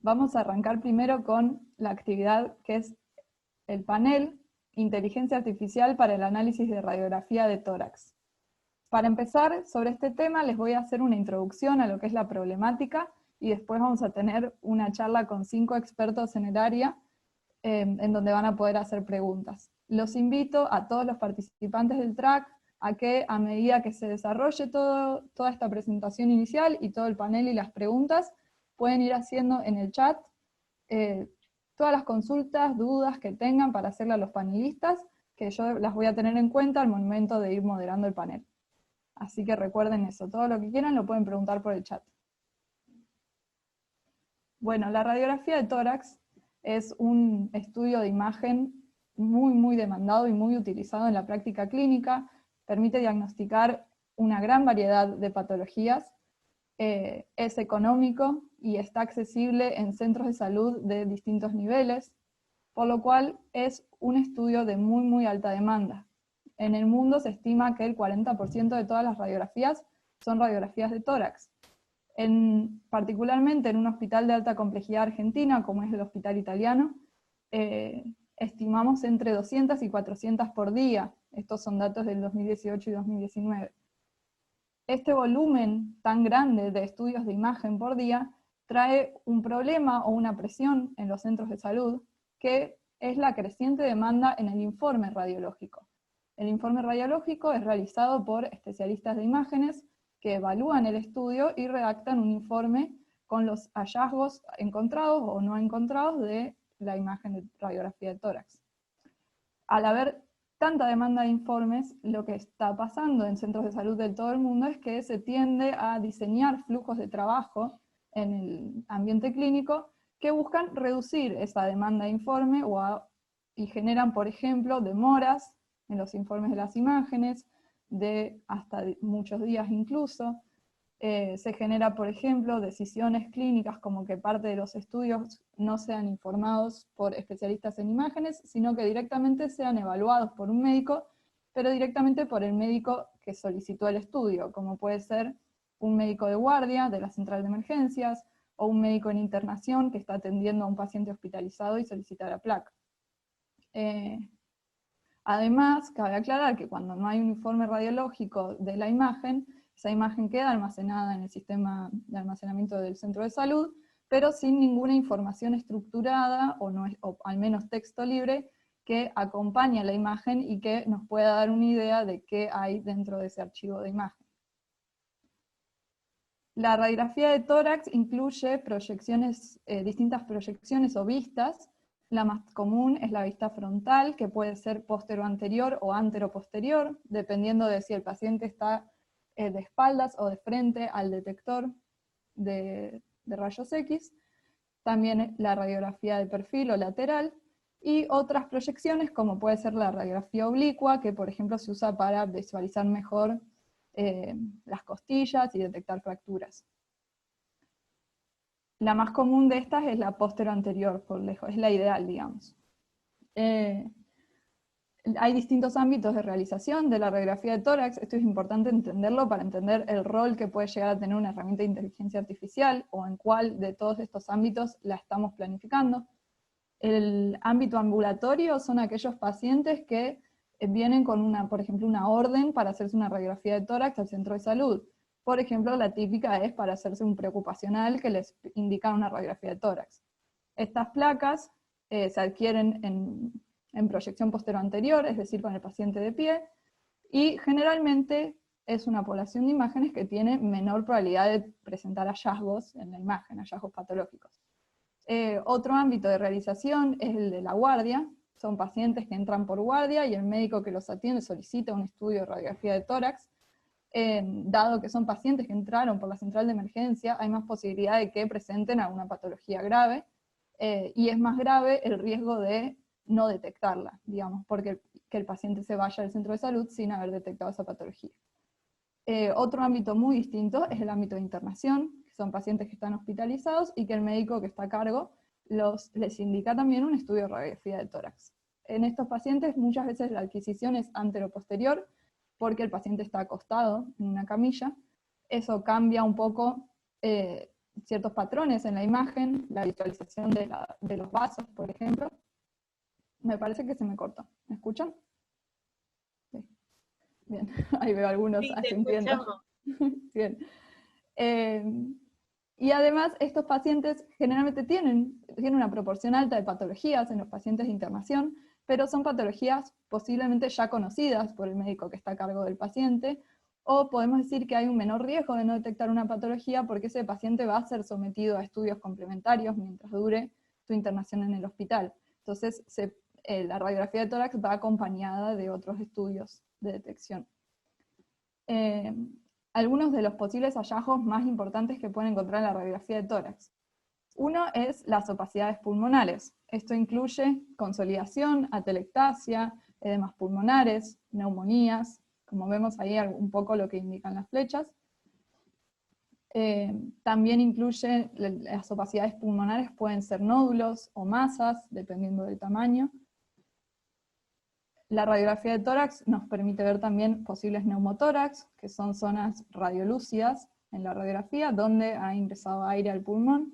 Vamos a arrancar primero con la actividad que es el panel Inteligencia Artificial para el Análisis de Radiografía de Tórax. Para empezar sobre este tema les voy a hacer una introducción a lo que es la problemática y después vamos a tener una charla con 5 expertos en el área en donde van a poder hacer preguntas. Los invito a todos los participantes del track a que a medida que se desarrolle toda esta presentación inicial y todo el panel y las preguntas, pueden ir haciendo en el chat todas las consultas, dudas que tengan para hacerle a los panelistas, que yo las voy a tener en cuenta al momento de ir moderando el panel. Así que recuerden eso, todo lo que quieran lo pueden preguntar por el chat. Bueno, la radiografía de tórax es un estudio de imagen muy demandado y muy utilizado en la práctica clínica, permite diagnosticar una gran variedad de patologías, es económico y está accesible en centros de salud de distintos niveles, por lo cual es un estudio de muy alta demanda. En el mundo se estima que el 40% de todas las radiografías son radiografías de tórax. Particularmente en un hospital de alta complejidad argentina, como es el Hospital Italiano, estimamos entre 200 y 400 por día. Estos son datos del 2018 y 2019. Este volumen tan grande de estudios de imagen por día trae un problema o una presión en los centros de salud, que es la creciente demanda en el informe radiológico. El informe radiológico es realizado por especialistas de imágenes que evalúan el estudio y redactan un informe con los hallazgos encontrados o no encontrados de la imagen de radiografía de tórax. Al haber tanta demanda de informes, lo que está pasando en centros de salud de todo el mundo es que se tiende a diseñar flujos de trabajo en el ambiente clínico que buscan reducir esa demanda de informe y generan, por ejemplo, demoras en los informes de las imágenes, de hasta muchos días incluso. Se genera, por ejemplo, decisiones clínicas como que parte de los estudios no sean informados por especialistas en imágenes, sino que directamente sean evaluados por un médico, pero directamente por el médico que solicitó el estudio, como puede ser un médico de guardia de la central de emergencias, o un médico en internación que está atendiendo a un paciente hospitalizado y solicita la placa. Además, cabe aclarar que cuando no hay un informe radiológico de la imagen, esa imagen queda almacenada en el sistema de almacenamiento del centro de salud, pero sin ninguna información estructurada, o al menos texto libre, que acompañe a la imagen y que nos pueda dar una idea de qué hay dentro de ese archivo de imagen. La radiografía de tórax incluye distintas proyecciones o vistas. La más común es la vista frontal, que puede ser postero-anterior o antero-posterior, dependiendo de si el paciente está de espaldas o de frente al detector de rayos X. También la radiografía de perfil o lateral, y otras proyecciones como puede ser la radiografía oblicua, que por ejemplo se usa para visualizar mejor las costillas y detectar fracturas. La más común de estas es la postero-anterior, por lejos, es la ideal, digamos. Hay distintos ámbitos de realización de la radiografía de tórax. Esto es importante entenderlo para entender el rol que puede llegar a tener una herramienta de inteligencia artificial, o en cuál de todos estos ámbitos la estamos planificando. El ámbito ambulatorio son aquellos pacientes que vienen con por ejemplo, una orden para hacerse una radiografía de tórax al centro de salud. Por ejemplo, la típica es para hacerse un preocupacional que les indica una radiografía de tórax. Estas placas se adquieren en proyección postero-anterior, es decir, con el paciente de pie, y generalmente es una población de imágenes que tiene menor probabilidad de presentar hallazgos en la imagen, hallazgos patológicos. Otro ámbito de realización es el de la guardia. Son pacientes que entran por guardia y el médico que los atiende solicita un estudio de radiografía de tórax. Dado que son pacientes que entraron por la central de emergencia, hay más posibilidad de que presenten alguna patología grave, y es más grave el riesgo de no detectarla, digamos, porque que el paciente se vaya al centro de salud sin haber detectado esa patología. Otro ámbito muy distinto es el ámbito de internación, que son pacientes que están hospitalizados y que el médico que está a cargo les indica también un estudio de radiografía de tórax. En estos pacientes muchas veces la adquisición es antero-posterior, porque el paciente está acostado en una camilla. Eso cambia un poco ciertos patrones en la imagen, la visualización de los vasos, por ejemplo. Me parece que se me cortó. ¿Me escuchan? Sí. Bien, ahí veo algunos Sí, te asintiendo. escuchamos. Bien. Y además, estos pacientes generalmente tienen una proporción alta de patologías en los pacientes de internación, pero son patologías posiblemente ya conocidas por el médico que está a cargo del paciente, o podemos decir que hay un menor riesgo de no detectar una patología porque ese paciente va a ser sometido a estudios complementarios mientras dure su internación en el hospital. Entonces, la radiografía de tórax va acompañada de otros estudios de detección. Algunos de los posibles hallazgos más importantes que pueden encontrar en la radiografía de tórax. Uno es las opacidades pulmonares. Esto incluye consolidación, atelectasia, edemas pulmonares, neumonías, como vemos ahí un poco lo que indican las flechas. También incluye las opacidades pulmonares, pueden ser nódulos o masas, dependiendo del tamaño. La radiografía de tórax nos permite ver también posibles neumotórax, que son zonas radiolúcidas en la radiografía, donde ha ingresado aire al pulmón.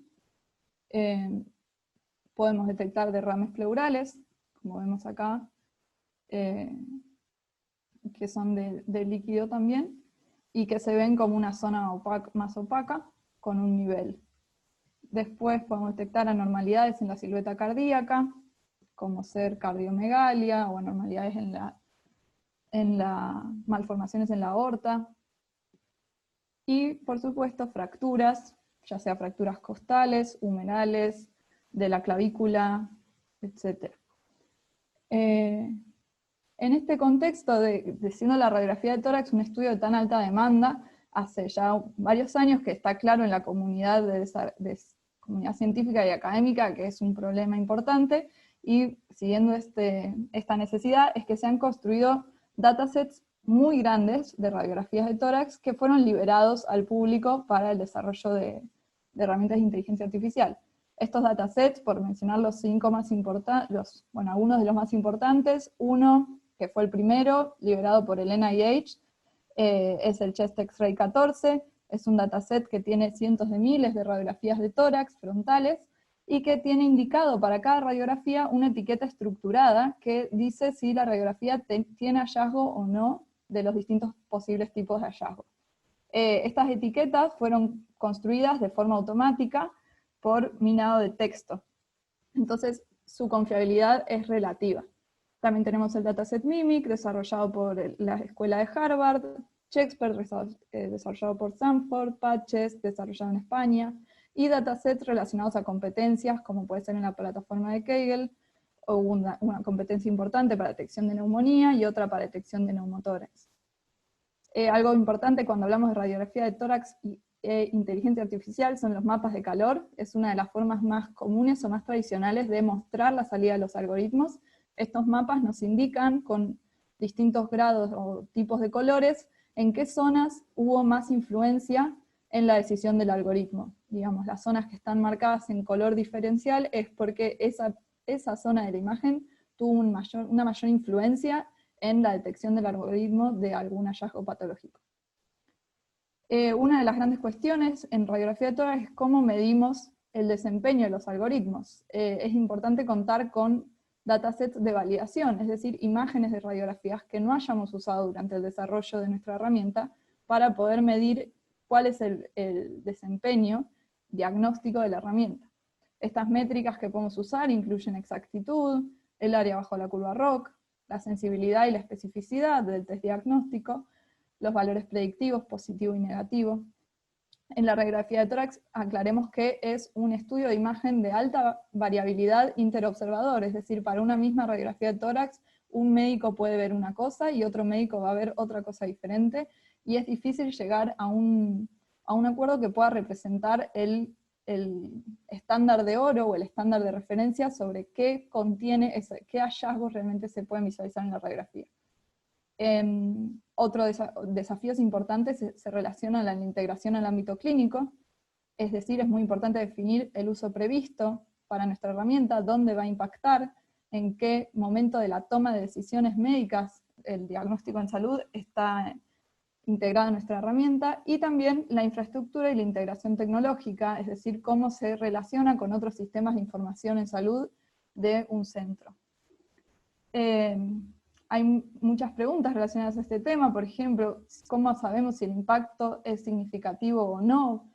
Podemos detectar derrames pleurales, como vemos acá, que son de líquido también, y que se ven como una zona más opaca, con un nivel. Después podemos detectar anormalidades en la silueta cardíaca, como ser cardiomegalia o anormalidades en las malformaciones en la aorta, y por supuesto fracturas, ya sea fracturas costales, humerales, de la clavícula, etc. En este contexto, siendo la radiografía de tórax un estudio de tan alta demanda, hace ya varios años que está claro en la comunidad, comunidad científica y académica que es un problema importante, y siguiendo esta necesidad es que se han construido datasets muy grandes de radiografías de tórax que fueron liberados al público para el desarrollo de herramientas de inteligencia artificial. Estos datasets, por mencionar los 5 más importantes, algunos de los más importantes, uno que fue el primero, liberado por el NIH, es el Chest X-Ray 14, es un dataset que tiene cientos de miles de radiografías de tórax frontales, y que tiene indicado para cada radiografía una etiqueta estructurada que dice si la radiografía tiene hallazgo o no de los distintos posibles tipos de hallazgo. Estas etiquetas fueron construidas de forma automática por minado de texto. Entonces, su confiabilidad es relativa. También tenemos el dataset MIMIC, desarrollado por la escuela de Harvard, Chexpert, desarrollado por Stanford, Patches, desarrollado en España, y datasets relacionados a competencias, como puede ser en la plataforma de Kaggle, o una competencia importante para detección de neumonía y otra para detección de neumotórax. Algo importante cuando hablamos de radiografía de tórax e inteligencia artificial son los mapas de calor. Es una de las formas más comunes o más tradicionales de mostrar la salida de los algoritmos. Estos mapas nos indican con distintos grados o tipos de colores en qué zonas hubo más influencia en la decisión del algoritmo. Digamos, las zonas que están marcadas en color diferencial es porque esa zona de la imagen tuvo una mayor influencia en la detección del algoritmo de algún hallazgo patológico. Una de las grandes cuestiones en radiografía de tórax es cómo medimos el desempeño de los algoritmos. Es importante contar con datasets de validación, es decir, imágenes de radiografías que no hayamos usado durante el desarrollo de nuestra herramienta para poder medir cuál es el desempeño diagnóstico de la herramienta. Estas métricas que podemos usar incluyen exactitud, el área bajo la curva ROC, la sensibilidad y la especificidad del test diagnóstico, los valores predictivos positivo y negativo. En la radiografía de tórax aclaremos que es un estudio de imagen de alta variabilidad interobservador, es decir, para una misma radiografía de tórax, un médico puede ver una cosa y otro médico va a ver otra cosa diferente, y es difícil llegar a un acuerdo que pueda representar el estándar de oro o el estándar de referencia sobre qué contiene, qué hallazgos realmente se pueden visualizar en la radiografía. Otros desafíos importantes se relacionan a la integración al ámbito clínico, es decir, es muy importante definir el uso previsto para nuestra herramienta, dónde va a impactar, en qué momento de la toma de decisiones médicas el diagnóstico en salud está integrado en nuestra herramienta, y también la infraestructura y la integración tecnológica, es decir, cómo se relaciona con otros sistemas de información en salud de un centro. Hay muchas preguntas relacionadas a este tema, por ejemplo, ¿cómo sabemos si el impacto es significativo o no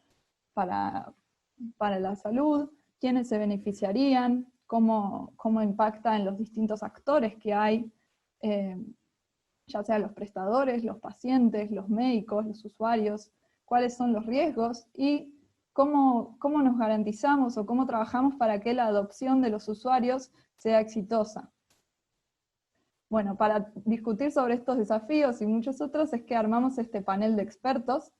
para la salud? ¿Quiénes se beneficiarían? ¿Cómo impacta en los distintos actores que hay? Ya sea los prestadores, los pacientes, los médicos, los usuarios, cuáles son los riesgos y cómo nos garantizamos o cómo trabajamos para que la adopción de los usuarios sea exitosa. Bueno, para discutir sobre estos desafíos y muchos otros es que armamos este panel de expertos.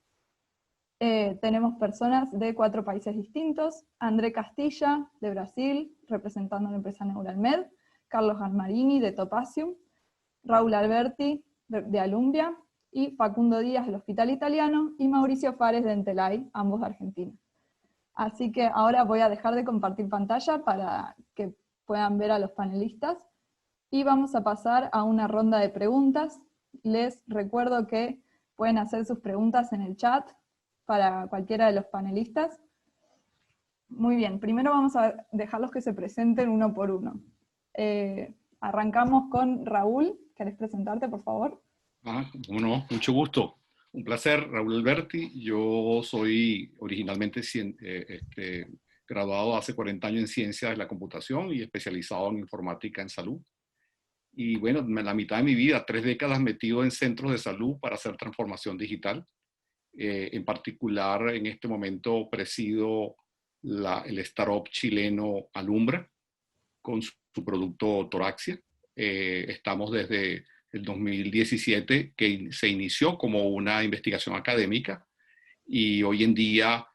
Tenemos personas de 4 países distintos: André Castilla, de Brasil, representando a la empresa Neuralmed; Carlos Galmarini, de Topasium; Raúl Alberti, de Alumbia, y Facundo Díaz, del Hospital Italiano, y Mauricio Fares, de Entelay, ambos de Argentina. Así que ahora voy a dejar de compartir pantalla para que puedan ver a los panelistas, y vamos a pasar a una ronda de preguntas. Les recuerdo que pueden hacer sus preguntas en el chat para cualquiera de los panelistas. Muy bien, primero vamos a dejarlos que se presenten uno por uno. Arrancamos con Raúl. ¿Querés presentarte, por favor? Bueno, mucho gusto. Un placer, Raúl Alberti. Yo soy originalmente graduado hace 40 años en Ciencias de la Computación y especializado en Informática en Salud. Y bueno, la mitad de mi vida, 3 décadas metido en centros de salud para hacer transformación digital. En particular, en este momento presido el startup chileno Alumbra con su producto Toraxia. Estamos desde el 2017, que se inició como una investigación académica, y hoy en día,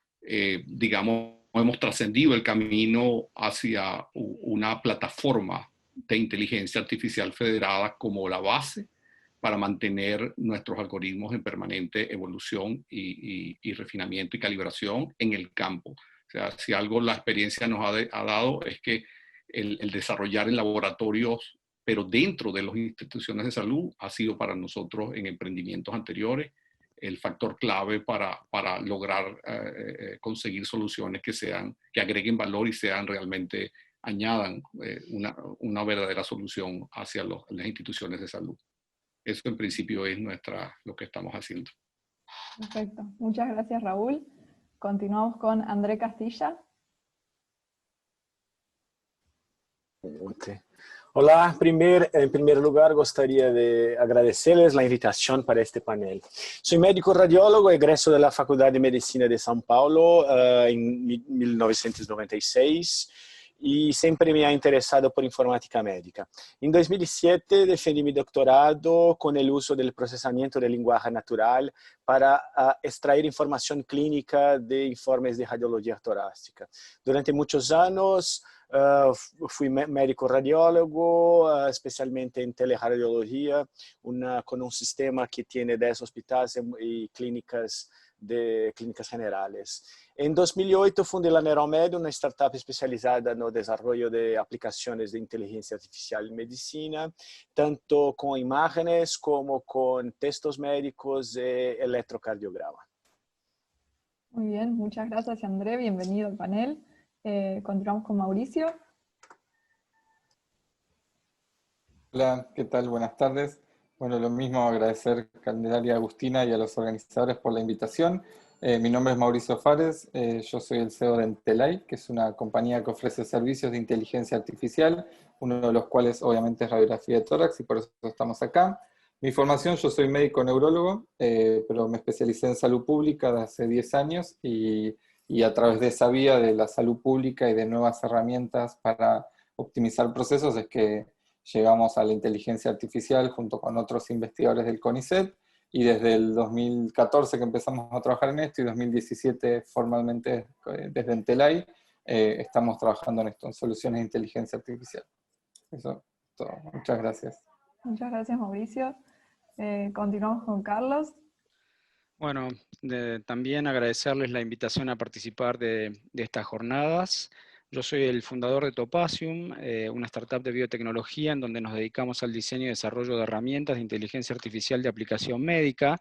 digamos, hemos trascendido el camino hacia una plataforma de inteligencia artificial federada como la base para mantener nuestros algoritmos en permanente evolución y refinamiento y calibración en el campo. O sea, si algo la experiencia nos ha dado es que el desarrollar en laboratorios, pero dentro de las instituciones de salud, ha sido para nosotros en emprendimientos anteriores el factor clave para lograr conseguir soluciones que agreguen valor y sean realmente, añadan una verdadera solución hacia las instituciones de salud. Eso en principio es lo que estamos haciendo. Perfecto, muchas gracias, Raúl. Continuamos con André Castilla. Okay. Hola, en primer lugar gustaría de agradecerles la invitación para este panel. Soy médico radiólogo, egreso de la Facultad de Medicina de São Paulo en 1996 y siempre me ha interesado por informática médica. En 2007 defendí mi doctorado con el uso del procesamiento del lenguaje natural para extraer información clínica de informes de radiología torácica. Durante muchos años fui médico radiólogo, especialmente en teleradiología, con un sistema que tiene 10 hospitales y clínicas generales. En 2008 fundé la Neuralmed, una startup especializada en el desarrollo de aplicaciones de inteligencia artificial en medicina, tanto con imágenes como con textos médicos e electrocardiograma. Muy bien, muchas gracias, André. Bienvenido al panel. Continuamos con Mauricio. Hola, ¿qué tal? Buenas tardes. Bueno, lo mismo, agradecer a Candelaria, Agustina y a los organizadores por la invitación. Mi nombre es Mauricio Fares, yo soy el CEO de Entelay, que es una compañía que ofrece servicios de inteligencia artificial, uno de los cuales obviamente es radiografía de tórax, y por eso estamos acá. Mi formación, yo soy médico neurólogo, pero me especialicé en salud pública de hace 10 años, y a través de esa vía de la salud pública y de nuevas herramientas para optimizar procesos es que llegamos a la inteligencia artificial junto con otros investigadores del CONICET, y desde el 2014 que empezamos a trabajar en esto, y 2017 formalmente desde Entelay, estamos trabajando en esto, en soluciones de inteligencia artificial. Eso es todo. Muchas gracias. Muchas gracias, Mauricio. Continuamos con Carlos. Bueno, también agradecerles la invitación a participar de estas jornadas. Yo soy el fundador de Topasium, una startup de biotecnología en donde nos dedicamos al diseño y desarrollo de herramientas de inteligencia artificial de aplicación médica,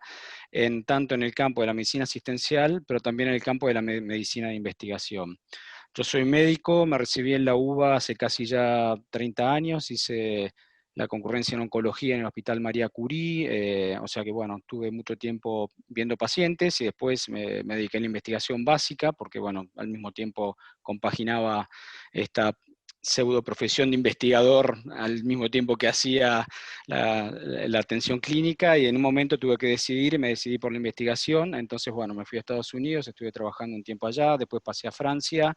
tanto en el campo de la medicina asistencial, pero también en el campo de la medicina de investigación. Yo soy médico, me recibí en la UBA hace casi ya 30 años, hice la concurrencia en oncología en el Hospital María Curie, o sea que bueno, tuve mucho tiempo viendo pacientes y después me dediqué a la investigación básica, porque bueno, al mismo tiempo compaginaba esta pseudo profesión de investigador al mismo tiempo que hacía la atención clínica, y en un momento tuve que decidir y me decidí por la investigación. Entonces bueno, me fui a Estados Unidos, estuve trabajando un tiempo allá, después pasé a Francia,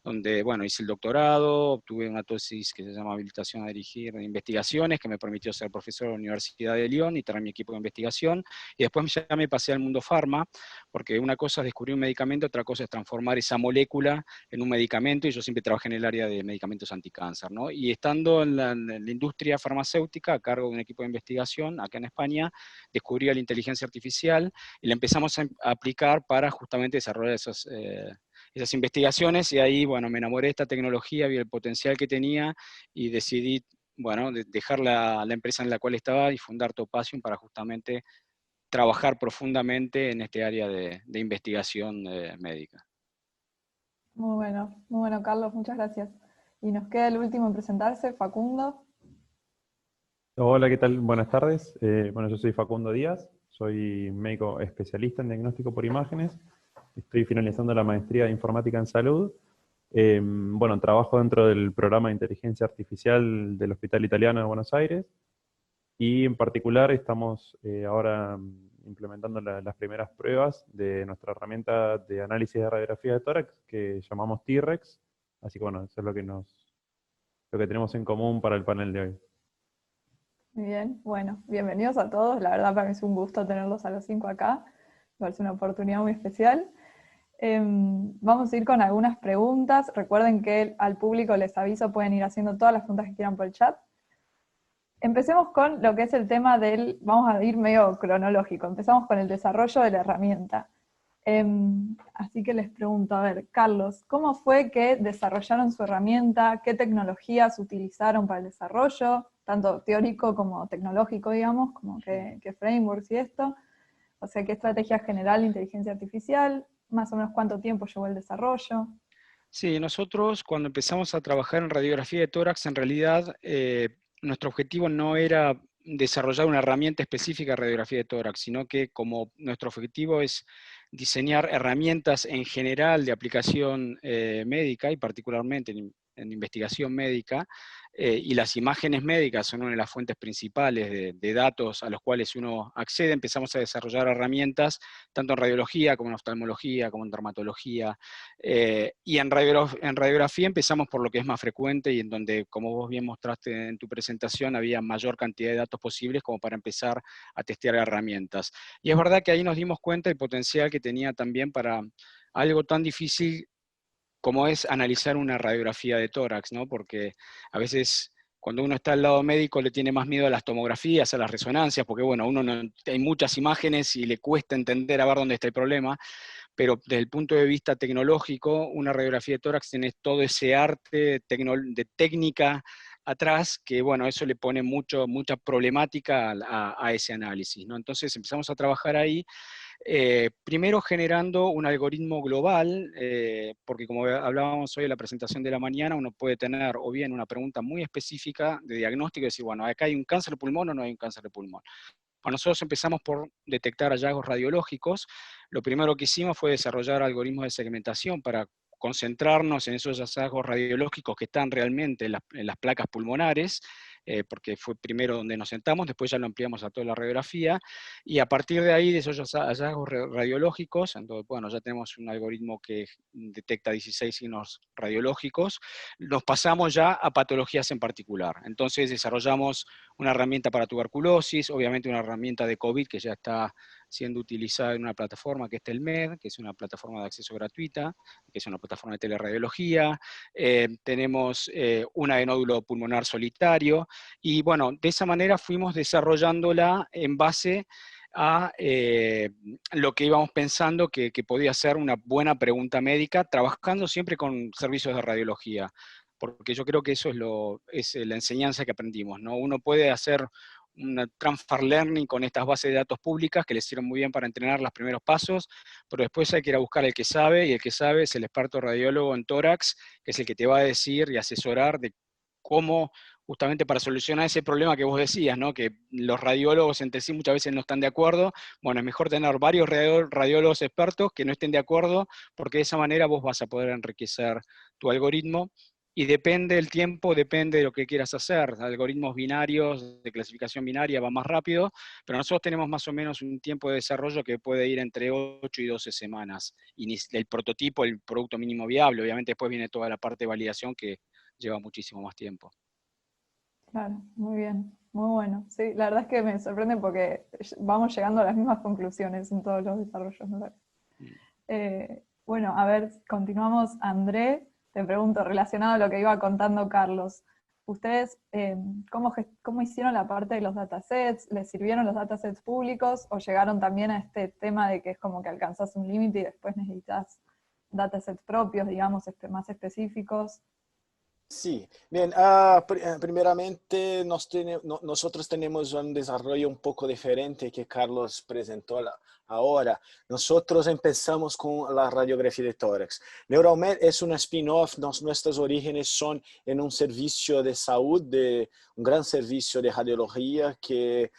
donde bueno, hice el doctorado, obtuve una tesis que se llama habilitación a dirigir investigaciones, que me permitió ser profesor de la Universidad de Lyon y tener mi equipo de investigación, y después ya me pasé al mundo farma, porque una cosa es descubrir un medicamento, otra cosa es transformar esa molécula en un medicamento, y yo siempre trabajé en el área de medicamentos anticáncer, ¿no? Y estando en la industria farmacéutica, a cargo de un equipo de investigación acá en España, descubrí la inteligencia artificial y la empezamos a aplicar para justamente desarrollar esas investigaciones, y ahí, bueno, me enamoré de esta tecnología, vi el potencial que tenía y decidí, bueno, dejar la empresa en la cual estaba y fundar Topasium para justamente trabajar profundamente en este área de investigación médica. Muy bueno, Carlos, muchas gracias. Y nos queda el último en presentarse, Facundo. Hola, ¿qué tal? Buenas tardes. Bueno, yo soy Facundo Díaz, soy médico especialista en diagnóstico por imágenes. Estoy finalizando la maestría de informática en salud. Bueno, trabajo dentro del programa de inteligencia artificial del Hospital Italiano de Buenos Aires, y en particular estamos ahora implementando las primeras pruebas de nuestra herramienta de análisis de radiografía de tórax que llamamos T-Rex. Así que bueno, eso es lo que tenemos en común para el panel de hoy. Muy bien, bueno, bienvenidos a todos. La verdad para mí es un gusto tenerlos a los 5 acá. Me parece una oportunidad muy especial. Vamos a ir con algunas preguntas. Recuerden que al público les aviso, pueden ir haciendo todas las preguntas que quieran por el chat. Empecemos con lo que es el tema vamos a ir medio cronológico, empezamos con el desarrollo de la herramienta. Así que les pregunto, a ver, Carlos, ¿cómo fue que desarrollaron su herramienta? ¿Qué tecnologías utilizaron para el desarrollo? Tanto teórico como tecnológico, digamos, como qué frameworks y esto. O sea, ¿qué estrategia general de inteligencia artificial? Más o menos cuánto tiempo llevó el desarrollo. Sí, nosotros cuando empezamos a trabajar en radiografía de tórax, en realidad nuestro objetivo no era desarrollar una herramienta específica de radiografía de tórax, sino que como nuestro objetivo es diseñar herramientas en general de aplicación médica, y particularmente en investigación médica, y las imágenes médicas son una de las fuentes principales de datos a los cuales uno accede. Empezamos a desarrollar herramientas tanto en radiología como en oftalmología, como en dermatología, y en radiografía empezamos por lo que es más frecuente y en donde, como vos bien mostraste en tu presentación, había mayor cantidad de datos posibles como para empezar a testear herramientas. Y es verdad que ahí nos dimos cuenta del potencial que tenía también para algo tan difícil como es analizar una radiografía de tórax, ¿no? Porque a veces cuando uno está al lado médico le tiene más miedo a las tomografías, a las resonancias, porque bueno, hay muchas imágenes y le cuesta entender a ver dónde está el problema, pero desde el punto de vista tecnológico, una radiografía de tórax tiene todo ese arte de técnica atrás, que bueno, eso le pone mucha problemática a ese análisis, ¿no? Entonces empezamos a trabajar ahí, primero generando un algoritmo global, porque como hablábamos hoy en la presentación de la mañana, uno puede tener o bien una pregunta muy específica de diagnóstico y decir, bueno, acá hay un cáncer de pulmón o no hay un cáncer de pulmón. Bueno, nosotros empezamos por detectar hallazgos radiológicos. Lo primero que hicimos fue desarrollar algoritmos de segmentación para concentrarnos en esos hallazgos radiológicos que están realmente en las placas pulmonares, porque fue primero donde nos sentamos, después ya lo ampliamos a toda la radiografía, y a partir de ahí, de esos hallazgos radiológicos, entonces, bueno, ya tenemos un algoritmo que detecta 16 signos radiológicos, nos pasamos ya a patologías en particular. Entonces desarrollamos una herramienta para tuberculosis, obviamente una herramienta de COVID que ya está siendo utilizada en una plataforma que es Telmed, que es una plataforma de acceso gratuita, que es una plataforma de teleradiología. Tenemos una de nódulo pulmonar solitario, y bueno, de esa manera fuimos desarrollándola en base a lo que íbamos pensando que podía ser una buena pregunta médica, trabajando siempre con servicios de radiología, porque yo creo que eso es la enseñanza que aprendimos, ¿no? Uno puede hacer un transfer learning con estas bases de datos públicas que les sirven muy bien para entrenar los primeros pasos, pero después hay que ir a buscar el que sabe, y el que sabe es el experto radiólogo en tórax, que es el que te va a decir y asesorar de cómo, justamente para solucionar ese problema que vos decías, ¿no? Que los radiólogos entre sí muchas veces no están de acuerdo. Bueno, es mejor tener varios radiólogos expertos que no estén de acuerdo, porque de esa manera vos vas a poder enriquecer tu algoritmo. Y depende del tiempo, depende de lo que quieras hacer. Algoritmos binarios, de clasificación binaria, va más rápido, pero nosotros tenemos más o menos un tiempo de desarrollo que puede ir entre 8 y 12 semanas. Y el prototipo, el producto mínimo viable, obviamente después viene toda la parte de validación que lleva muchísimo más tiempo. Claro, muy bien, muy bueno. Sí, la verdad es que me sorprende porque vamos llegando a las mismas conclusiones en todos los desarrollos, me parece. Bueno, a ver, continuamos. André, te pregunto, relacionado a lo que iba contando Carlos, ¿ustedes cómo hicieron la parte de los datasets? ¿Les sirvieron los datasets públicos o llegaron también a este tema de que es como que alcanzás un límite y después necesitas datasets propios, digamos, más específicos? Sí, bien, primeramente nosotros tenemos un desarrollo un poco diferente que Carlos presentó ahora. Nosotros empezamos con la radiografía de tórax. Neuromed es un spin-off, nuestros orígenes son en un servicio de salud, un gran servicio de radiología que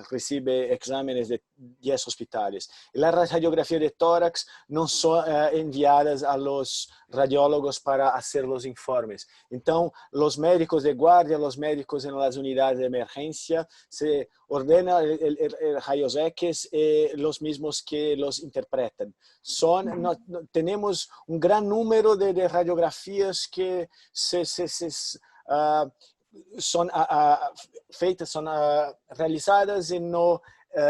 recibe exámenes de 10 hospitales. Las radiografías de tórax no son enviadas a los radiólogos para hacer los informes. Entonces, los médicos de guardia, los médicos en las unidades de emergencia, se ordena el rayos X, los mismos que los interpretan. Tenemos un gran número de radiografías que son feitas, son realizadas y no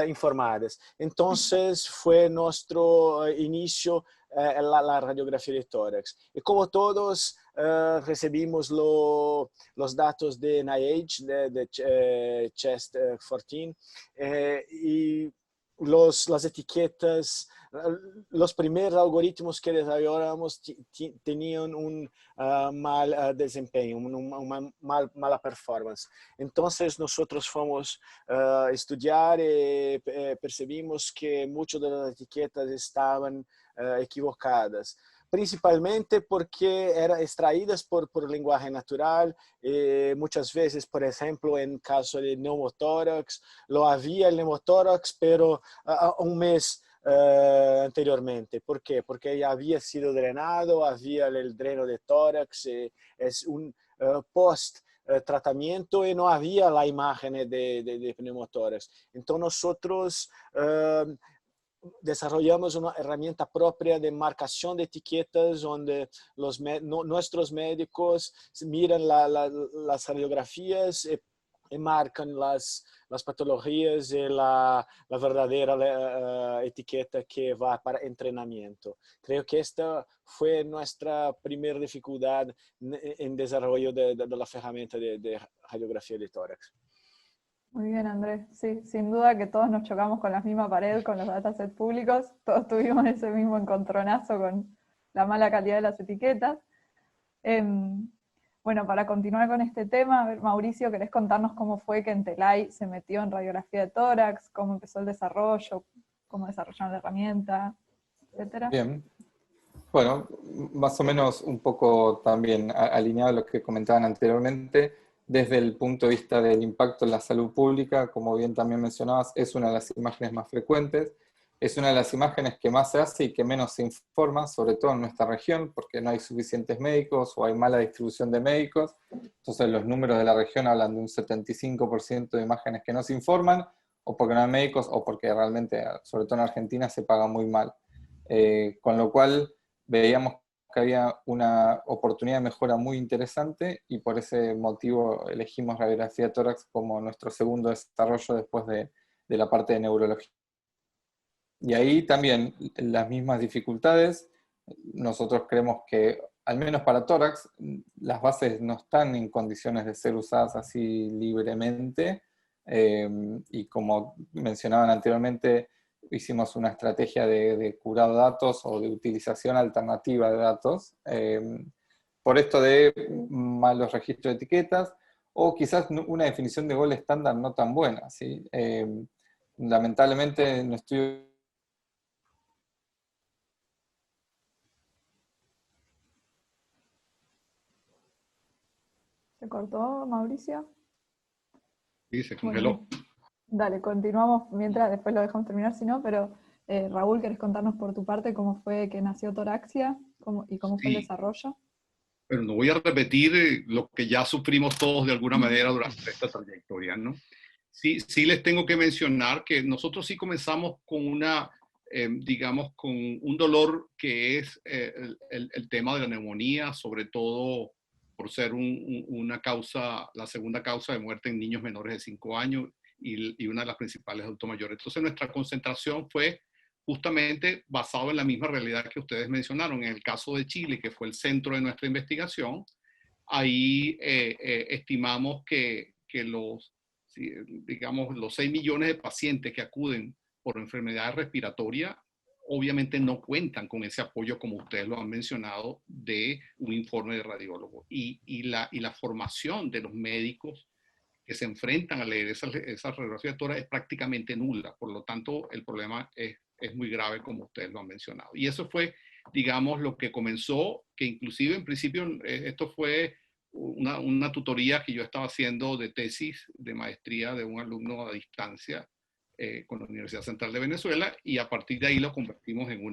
informadas. Entonces fue nuestro inicio la radiografía de tórax. Y como todos recibimos los datos de NIH, de Chest 14, y las etiquetas, los primeros algoritmos que desarrollamos tenían un mal desempeño, una mala performance. Entonces nosotros fuimos a estudiar y percibimos que muchas de las etiquetas estaban equivocadas, principalmente porque eran extraídas por lenguaje natural. Muchas veces, por ejemplo, en caso de neumotórax, lo había el neumotórax, pero un mes anteriormente. ¿Por qué? Porque ya había sido drenado, había el dreno de tórax, es un post tratamiento y no había la imagen de pneumotórax. Entonces nosotros desarrollamos una herramienta propia de marcación de etiquetas donde nuestros médicos miran las radiografías y marcan las patologías y la verdadera etiqueta que va para entrenamiento. Creo que esta fue nuestra primera dificultad en desarrollo de la herramienta de radiografía de tórax. Muy bien, Andrés. Sí, sin duda que todos nos chocamos con la misma pared, con los datasets públicos. Todos tuvimos ese mismo encontronazo con la mala calidad de las etiquetas. Bueno, para continuar con este tema, a ver, Mauricio, ¿querés contarnos cómo fue que Entelay se metió en radiografía de tórax? ¿Cómo empezó el desarrollo? ¿Cómo desarrollaron la herramienta? Etcétera. Bien. Bueno, más o menos un poco también alineado a lo que comentaban anteriormente. Desde el punto de vista del impacto en la salud pública, como bien también mencionabas, es una de las imágenes más frecuentes, es una de las imágenes que más se hace y que menos se informa, sobre todo en nuestra región, porque no hay suficientes médicos o hay mala distribución de médicos. Entonces los números de la región hablan de un 75% de imágenes que no se informan, o porque no hay médicos, o porque realmente, sobre todo en Argentina, se paga muy mal. Con lo cual veíamos que había una oportunidad de mejora muy interesante y por ese motivo elegimos radiografía de tórax como nuestro segundo desarrollo después de la parte de neurología. Y ahí también las mismas dificultades. Nosotros creemos que, al menos para tórax, las bases no están en condiciones de ser usadas así libremente. y como mencionaban anteriormente, hicimos una estrategia de curado de datos o de utilización alternativa de datos, por esto de malos registros de etiquetas, o quizás una definición de gol estándar no tan buena, ¿sí? Lamentablemente no estoy... ¿Se cortó, Mauricio? Sí, se Bueno, congeló. dale, continuamos mientras, después lo dejamos terminar, si no, pero Raúl, ¿querés contarnos por tu parte cómo fue que nació Toraxia y cómo fue el Sí, desarrollo? pero no voy a repetir lo que ya sufrimos todos de alguna manera durante esta trayectoria, ¿no? Sí, sí les tengo que mencionar que nosotros sí comenzamos con una, digamos, con un dolor que es el tema de la neumonía, sobre todo por ser una causa, la segunda causa de muerte en niños menores de 5 años y una de las principales adultos mayores. Entonces nuestra concentración fue justamente basado en la misma realidad que ustedes mencionaron. En el caso de Chile, que fue el centro de nuestra investigación, ahí estimamos que digamos, los 6 millones de pacientes que acuden por enfermedades respiratorias, obviamente no cuentan con ese apoyo, como ustedes lo han mencionado, de un informe de radiólogo. Y la formación de los médicos que se enfrentan a leer esas radiografías es prácticamente nula. Por lo tanto, el problema es muy grave, como ustedes lo han mencionado. Y eso fue, digamos, lo que comenzó, que inclusive en principio esto fue una tutoría que yo estaba haciendo de tesis de maestría de un alumno a distancia con la Universidad Central de Venezuela, y a partir de ahí lo convertimos en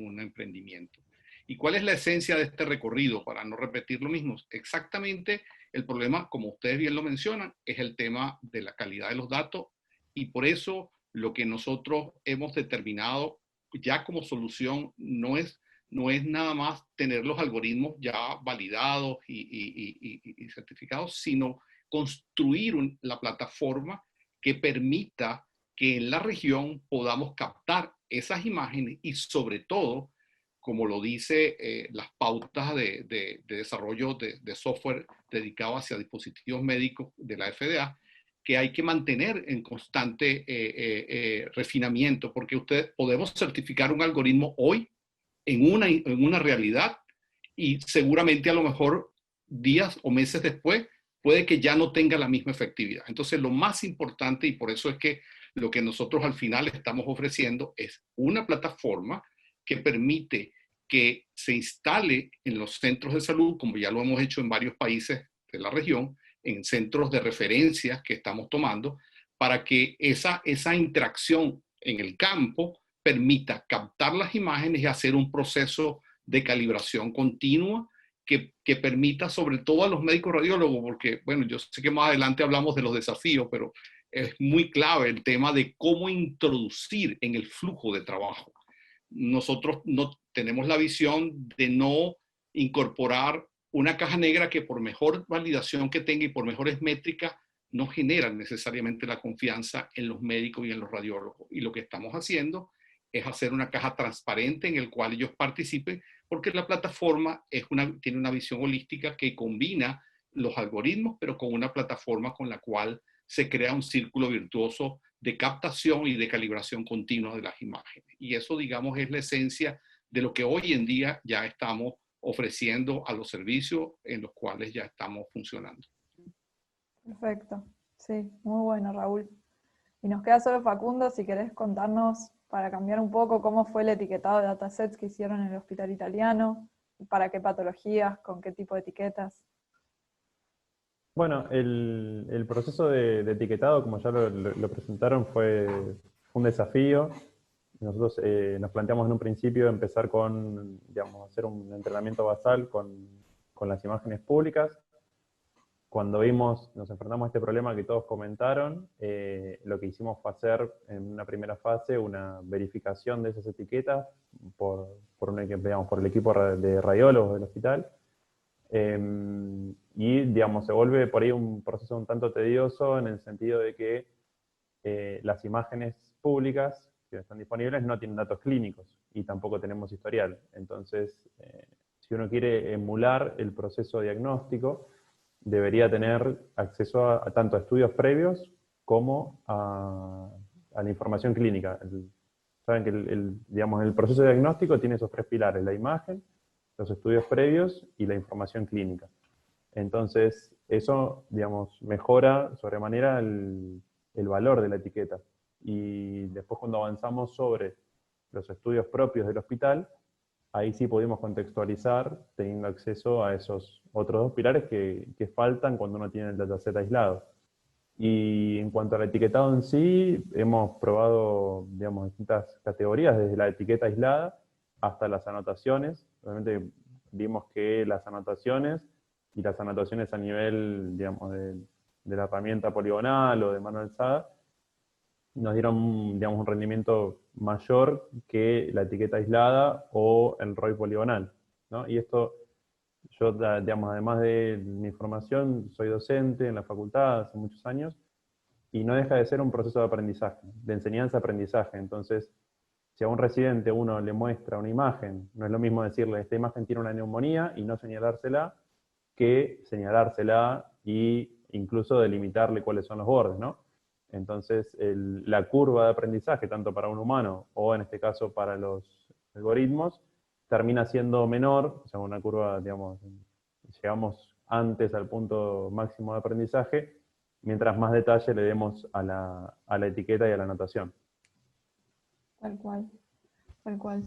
un emprendimiento. ¿Y cuál es la esencia de este recorrido? Para no repetir lo mismo, exactamente el problema, como ustedes bien lo mencionan, es el tema de la calidad de los datos, y por eso lo que nosotros hemos determinado ya como solución no es nada más tener los algoritmos ya validados y certificados, sino construir la plataforma que permita que en la región podamos captar esas imágenes y sobre todo, como lo dice las pautas de desarrollo de software dedicado hacia dispositivos médicos de la FDA, que hay que mantener en constante refinamiento, porque podemos certificar un algoritmo hoy en una realidad y seguramente a lo mejor días o meses después puede que ya no tenga la misma efectividad. Entonces lo más importante, y por eso es que lo que nosotros al final estamos ofreciendo es una plataforma que permite que se instale en los centros de salud, como ya lo hemos hecho en varios países de la región, en centros de referencias que estamos tomando, para que esa interacción en el campo permita captar las imágenes y hacer un proceso de calibración continua que permita sobre todo a los médicos radiólogos, porque bueno, yo sé que más adelante hablamos de los desafíos, pero es muy clave el tema de cómo introducir en el flujo de trabajo. Nosotros no tenemos la visión de no incorporar una caja negra que por mejor validación que tenga y por mejores métricas no genera necesariamente la confianza en los médicos y en los radiólogos. Y lo que estamos haciendo es hacer una caja transparente en el cual ellos participen, porque la plataforma tiene una visión holística que combina los algoritmos, pero con una plataforma con la cual se crea un círculo virtuoso de captación y de calibración continua de las imágenes. Y eso, digamos, es la esencia de lo que hoy en día ya estamos ofreciendo a los servicios en los cuales ya estamos funcionando. Perfecto, sí, muy bueno, Raúl. Y nos queda solo Facundo, si querés contarnos, para cambiar un poco, cómo fue el etiquetado de datasets que hicieron en el Hospital Italiano, para qué patologías, con qué tipo de etiquetas. Bueno, el proceso de etiquetado, como ya lo presentaron, fue un desafío. Nosotros nos planteamos en un principio empezar con, digamos, hacer un entrenamiento basal con las imágenes públicas. Cuando nos enfrentamos a este problema que todos comentaron, lo que hicimos fue hacer en una primera fase una verificación de esas etiquetas por el equipo de radiólogos del hospital. Y, digamos, se vuelve por ahí un proceso un tanto tedioso en el sentido de que las imágenes públicas que están disponibles no tienen datos clínicos y tampoco tenemos historial. Entonces, si uno quiere emular el proceso diagnóstico, debería tener acceso a tanto a estudios previos como a la información clínica. Saben que digamos, el proceso de diagnóstico tiene esos tres pilares: la imagen, los estudios previos y la información clínica. Entonces, eso, digamos, mejora sobremanera el valor de la etiqueta. Y después, cuando avanzamos sobre los estudios propios del hospital, ahí sí podemos contextualizar teniendo acceso a esos otros dos pilares que faltan cuando uno tiene el dataset aislado. Y en cuanto al etiquetado en sí, hemos probado, digamos, distintas categorías, desde la etiqueta aislada hasta las anotaciones. Obviamente vimos que las anotaciones y las anotaciones a nivel, digamos, de la herramienta poligonal o de mano alzada, nos dieron, digamos, un rendimiento mayor que la etiqueta aislada o el ROI poligonal, ¿no? Y esto, yo, digamos, además de mi formación, soy docente en la facultad hace muchos años, y no deja de ser un proceso de aprendizaje, de enseñanza-aprendizaje. Entonces, si a un residente uno le muestra una imagen, no es lo mismo decirle, esta imagen tiene una neumonía, y no señalársela, que señalársela e incluso delimitarle cuáles son los bordes, ¿no? Entonces, la curva de aprendizaje, tanto para un humano o en este caso para los algoritmos, termina siendo menor, o sea, una curva, digamos, llegamos antes al punto máximo de aprendizaje, mientras más detalle le demos a la etiqueta y a la anotación. Tal cual, tal cual.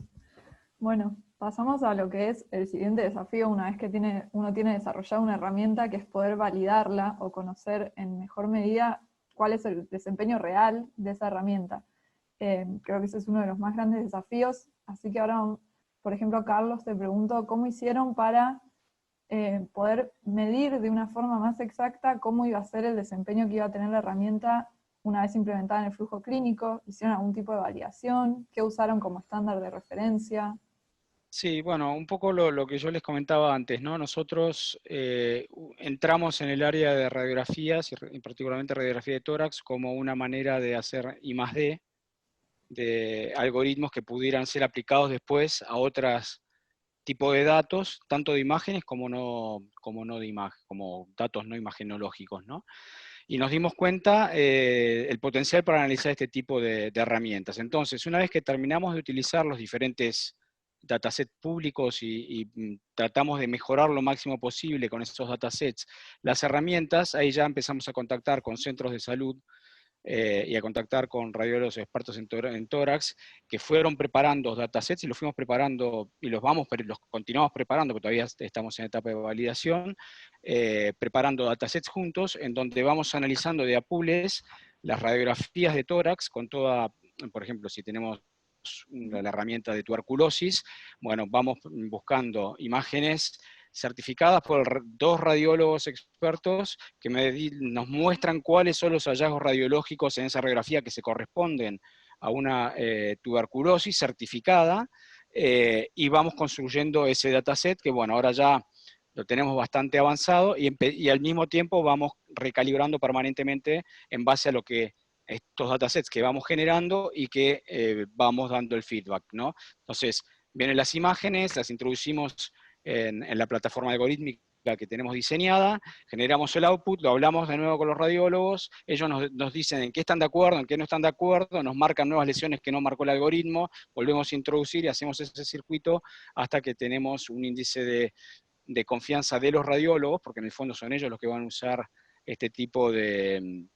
Bueno, pasamos a lo que es el siguiente desafío una vez que uno tiene desarrollada una herramienta, que es poder validarla o conocer en mejor medida cuál es el desempeño real de esa herramienta. Creo que ese es uno de los más grandes desafíos, así que ahora, por ejemplo, Carlos, te pregunto, ¿cómo hicieron para poder medir de una forma más exacta cómo iba a ser el desempeño que iba a tener la herramienta una vez implementada en el flujo clínico? ¿Hicieron algún tipo de validación? ¿Qué usaron como estándar de referencia? Sí, bueno, un poco lo que yo les comentaba antes, ¿no? Nosotros entramos en el área de radiografías, y particularmente radiografía de tórax, como una manera de hacer I+D, de algoritmos que pudieran ser aplicados después a otros tipos de datos, tanto de imágenes como no de imagen, como datos no imagenológicos, ¿no? Y nos dimos cuenta el potencial para analizar este tipo de herramientas. Entonces, una vez que terminamos de utilizar los diferentes datasets públicos y tratamos de mejorar lo máximo posible con estos datasets las herramientas, ahí ya empezamos a contactar con centros de salud y a contactar con radiólogos expertos en tórax, que fueron preparando datasets, y los fuimos preparando, y los continuamos preparando, porque todavía estamos en etapa de validación, preparando datasets juntos, en donde vamos analizando de a pools las radiografías de tórax, con toda, por ejemplo, si tenemos la herramienta de tuberculosis, bueno, vamos buscando imágenes certificadas por dos radiólogos expertos que nos muestran cuáles son los hallazgos radiológicos en esa radiografía que se corresponden a una tuberculosis certificada, y vamos construyendo ese dataset que, bueno, ahora ya lo tenemos bastante avanzado, y al mismo tiempo vamos recalibrando permanentemente en base a lo que estos datasets que vamos generando y que vamos dando el feedback, ¿no? Entonces, vienen las imágenes, las introducimos en la plataforma algorítmica que tenemos diseñada, generamos el output, lo hablamos de nuevo con los radiólogos, ellos nos dicen en qué están de acuerdo, en qué no están de acuerdo, nos marcan nuevas lesiones que no marcó el algoritmo, volvemos a introducir y hacemos ese circuito hasta que tenemos un índice de confianza de los radiólogos, porque en el fondo son ellos los que van a usar este tipo de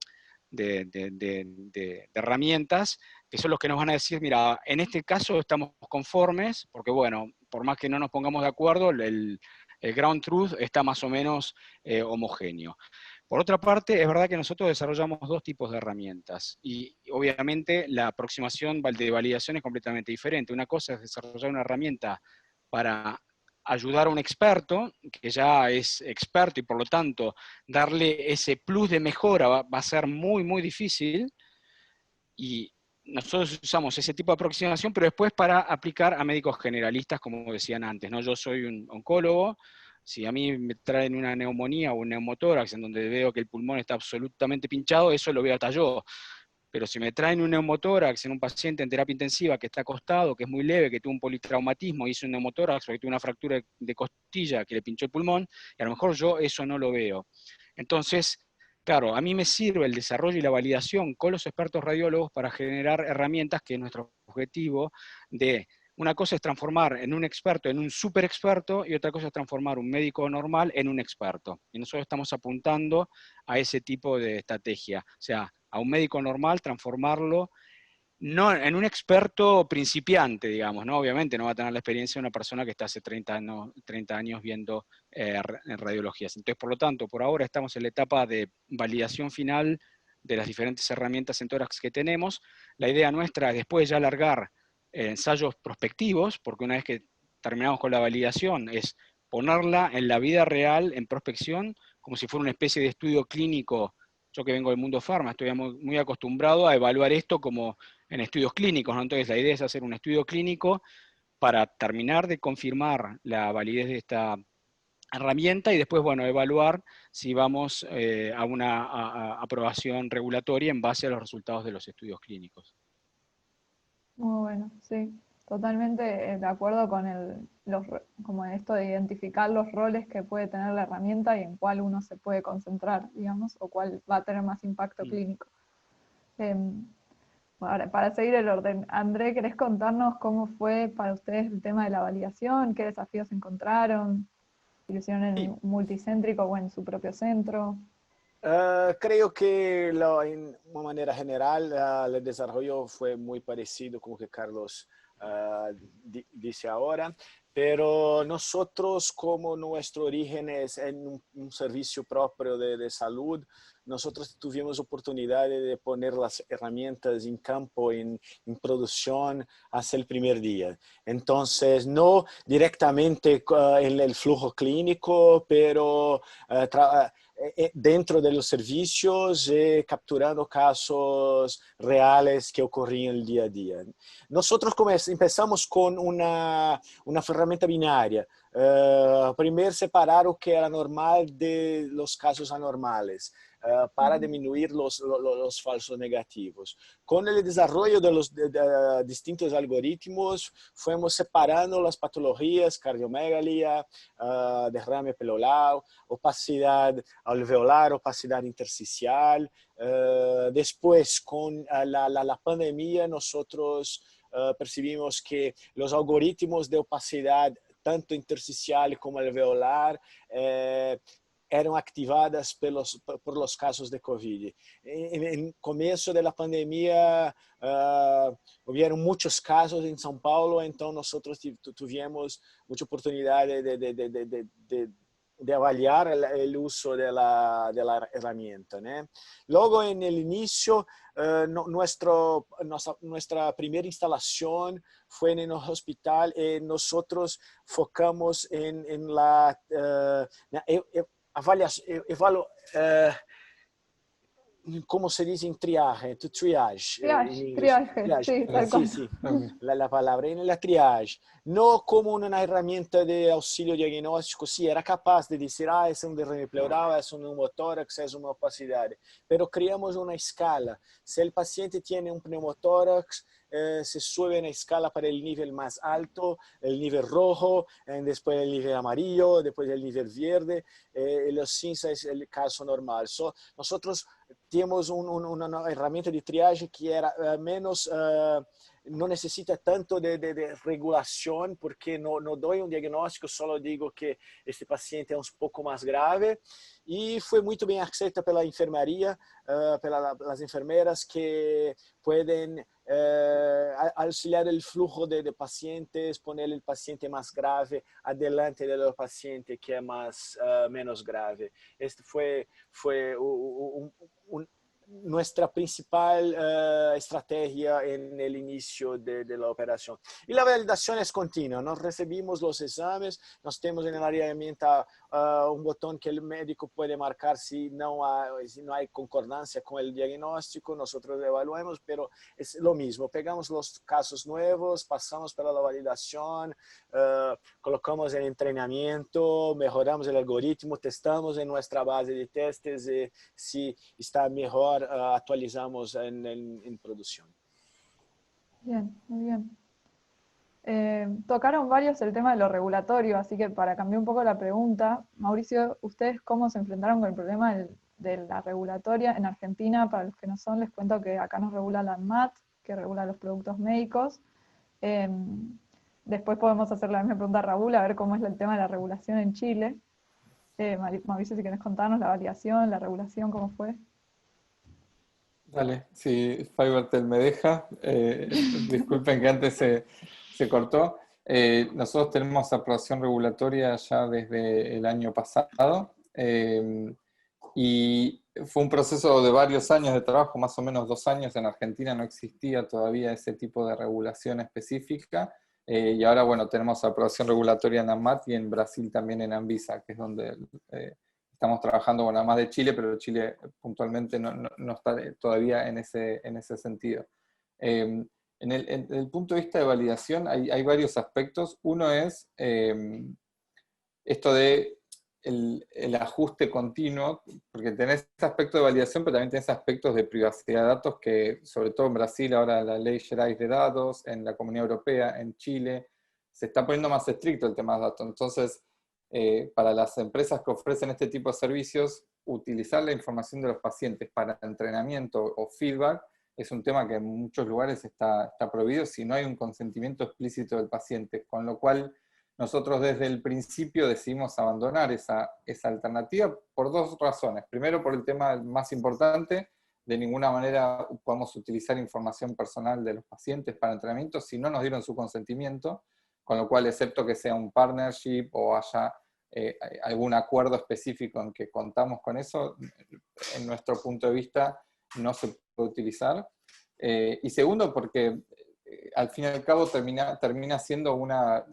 herramientas, que son los que nos van a decir, mira, en este caso estamos conformes, porque bueno, por más que no nos pongamos de acuerdo, el ground truth está más o menos homogéneo. Por otra parte, es verdad que nosotros desarrollamos dos tipos de herramientas, y obviamente la aproximación de validación es completamente diferente. Una cosa es desarrollar una herramienta para ayudar a un experto, que ya es experto, y por lo tanto darle ese plus de mejora va a ser muy, muy difícil, y nosotros usamos ese tipo de aproximación, pero después para aplicar a médicos generalistas, como decían antes, ¿no? Yo soy un oncólogo, si a mí me traen una neumonía o un neumotórax en donde veo que el pulmón está absolutamente pinchado, eso lo veo hasta yo. Pero si me traen un neumotórax en un paciente en terapia intensiva que está acostado, que es muy leve, que tuvo un politraumatismo, hizo un neumotórax porque tuvo una fractura de costilla que le pinchó el pulmón, y a lo mejor yo eso no lo veo. Entonces, claro, a mí me sirve el desarrollo y la validación con los expertos radiólogos para generar herramientas que es nuestro objetivo de, una cosa es transformar en un experto en un super experto y otra cosa es transformar un médico normal en un experto. Y nosotros estamos apuntando a ese tipo de estrategia. O sea, a un médico normal transformarlo no en un experto principiante, digamos, ¿no? Obviamente no va a tener la experiencia de una persona que está hace 30 años viendo radiologías. Entonces, por lo tanto, por ahora estamos en la etapa de validación final de las diferentes herramientas en tórax que tenemos. La idea nuestra es después ya alargar ensayos prospectivos, porque una vez que terminamos con la validación, es ponerla en la vida real, en prospección, como si fuera una especie de estudio clínico. Yo que vengo del mundo farma, estoy muy acostumbrado a evaluar esto como en estudios clínicos, ¿no? Entonces la idea es hacer un estudio clínico para terminar de confirmar la validez de esta herramienta y después, bueno, evaluar si vamos a una aprobación regulatoria en base a los resultados de los estudios clínicos. Muy bueno, sí. Totalmente de acuerdo con como esto de identificar los roles que puede tener la herramienta y en cuál uno se puede concentrar, digamos, o cuál va a tener más impacto clínico. Para seguir el orden, André, ¿querés contarnos cómo fue para ustedes el tema de la validación? ¿Qué desafíos encontraron? ¿Si lo hicieron en multicéntrico o en su propio centro? Creo que en una manera general el desarrollo fue muy parecido con lo que Carlos dice ahora, pero nosotros como nuestro origen es en un servicio propio de salud, nosotros tuvimos oportunidad de poner las herramientas en campo, en producción, hace el primer día. Entonces, no directamente en el flujo clínico, pero dentro de los servicios, capturando casos reales que ocurrían el día a día. Nosotros empezamos con una ferramenta binaria. Primero separar lo que era normal de los casos anormales. Para disminuir los falsos negativos. Con el desarrollo de los distintos algoritmos, fuimos separando las patologías, cardiomegalia, derrame pleural, opacidad alveolar, opacidad intersticial. Después, con la pandemia, nosotros percibimos que los algoritmos de opacidad, tanto intersticial como alveolar, eram activadas por los casos de COVID. En el comienzo de la pandemia, hubieron muchos casos en São Paulo, entonces nosotros tuvimos mucha oportunidad de avaliar el uso de la herramienta, ¿no? Luego, en el inicio, nuestra primera instalación fue en el hospital y nosotros focamos en la ¿cómo se dice en triage? Triage. Triage, sí, tal cual. Sí, la palabra, en la triage. No como una herramienta de auxilio diagnóstico, sí, era capaz de decir, es un derrame pleural, es un pneumotórax, es una opacidad. Pero creamos una escala. Si el paciente tiene un pneumotórax, se sube en la escala para el nivel más alto, el nivel rojo, después el nivel amarillo, después el nivel verde, y los cinza es el caso normal. Nosotros tenemos una herramienta de triaje que era menos, no necesita tanto de regulación, porque no doy un diagnóstico, solo digo que este paciente es un poco más grave, y fue muy bien aceita pela enfermería, pelas enfermeras que pueden auxiliar el flujo de pacientes, poner el paciente más grave adelante del paciente que es menos grave. Este fue nuestra principal estrategia en el inicio de la operación. Y la validación es continua. Nos recibimos los exámenes, nos tenemos en la herramienta un botón que el médico puede marcar si no hay concordancia con el diagnóstico, nosotros evaluamos, pero es lo mismo. Pegamos los casos nuevos, pasamos para la validación, colocamos el entrenamiento, mejoramos el algoritmo, testamos en nuestra base de testes y si está mejor, actualizamos en producción. Bien, muy bien. Tocaron varios el tema de lo regulatorio, así que para cambiar un poco la pregunta, Mauricio, ¿ustedes cómo se enfrentaron con el problema de la regulatoria. En Argentina, para los que no son, les cuento que acá nos regula la ANMAT, que regula los productos médicos. Después podemos hacer la misma pregunta a Raúl, a ver cómo es el tema de la regulación en Chile. Mauricio, si querés contarnos la variación, la regulación, cómo fue. Dale, si Fivertel me deja, disculpen que antes se cortó. Nosotros tenemos aprobación regulatoria ya desde el año pasado, y fue un proceso de varios años de trabajo, más o menos 2 años. En Argentina no existía todavía ese tipo de regulación específica, y ahora, bueno, tenemos aprobación regulatoria en ANMAT y en Brasil también en Anvisa, que es donde estamos trabajando, bueno, además de Chile, pero Chile puntualmente no está todavía en ese sentido. En el punto de vista de validación hay varios aspectos. Uno es esto de el ajuste continuo, porque tenés este aspecto de validación, pero también tenés aspectos de privacidad de datos que, sobre todo en Brasil, ahora la ley Gerais de datos, en la Comunidad Europea, en Chile, se está poniendo más estricto el tema de datos. Entonces, para las empresas que ofrecen este tipo de servicios, utilizar la información de los pacientes para entrenamiento o feedback es un tema que en muchos lugares está prohibido si no hay un consentimiento explícito del paciente, con lo cual nosotros desde el principio decidimos abandonar esa alternativa por 2 razones. Primero, por el tema más importante: de ninguna manera podemos utilizar información personal de los pacientes para entrenamiento si no nos dieron su consentimiento, con lo cual, excepto que sea un partnership o haya algún acuerdo específico en que contamos con eso, en nuestro punto de vista no se puede utilizar. Y segundo, porque al fin y al cabo termina siendo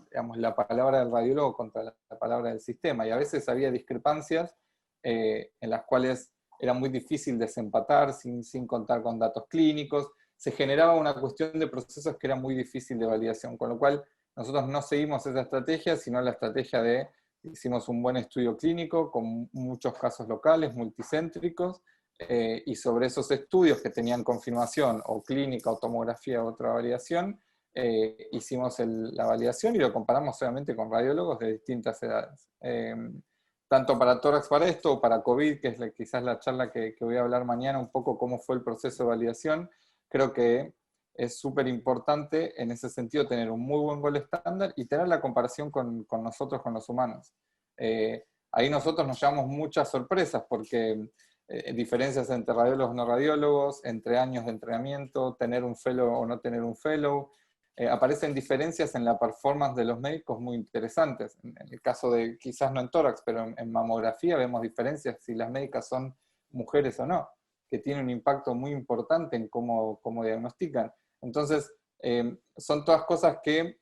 digamos, la palabra del radiólogo contra la palabra del sistema, y a veces había discrepancias en las cuales era muy difícil desempatar sin contar con datos clínicos. Se generaba una cuestión de procesos que era muy difícil de validación, con lo cual nosotros no seguimos esa estrategia, sino la estrategia de hicimos un buen estudio clínico con muchos casos locales, multicéntricos, y sobre esos estudios que tenían confirmación o clínica o tomografía o otra validación, hicimos la validación y lo comparamos obviamente con radiólogos de distintas edades. Tanto para tórax para esto o para COVID, que es quizás la charla que voy a hablar mañana, un poco cómo fue el proceso de validación. Creo que es súper importante en ese sentido tener un muy buen gol estándar y tener la comparación con nosotros, con los humanos. Ahí nosotros nos llevamos muchas sorpresas porque diferencias entre radiólogos y no radiólogos, entre años de entrenamiento, tener un fellow o no tener un fellow. Aparecen diferencias en la performance de los médicos muy interesantes. En el caso de, quizás no en tórax, pero en mamografía vemos diferencias si las médicas son mujeres o no, que tiene un impacto muy importante en cómo diagnostican. Entonces, son todas cosas que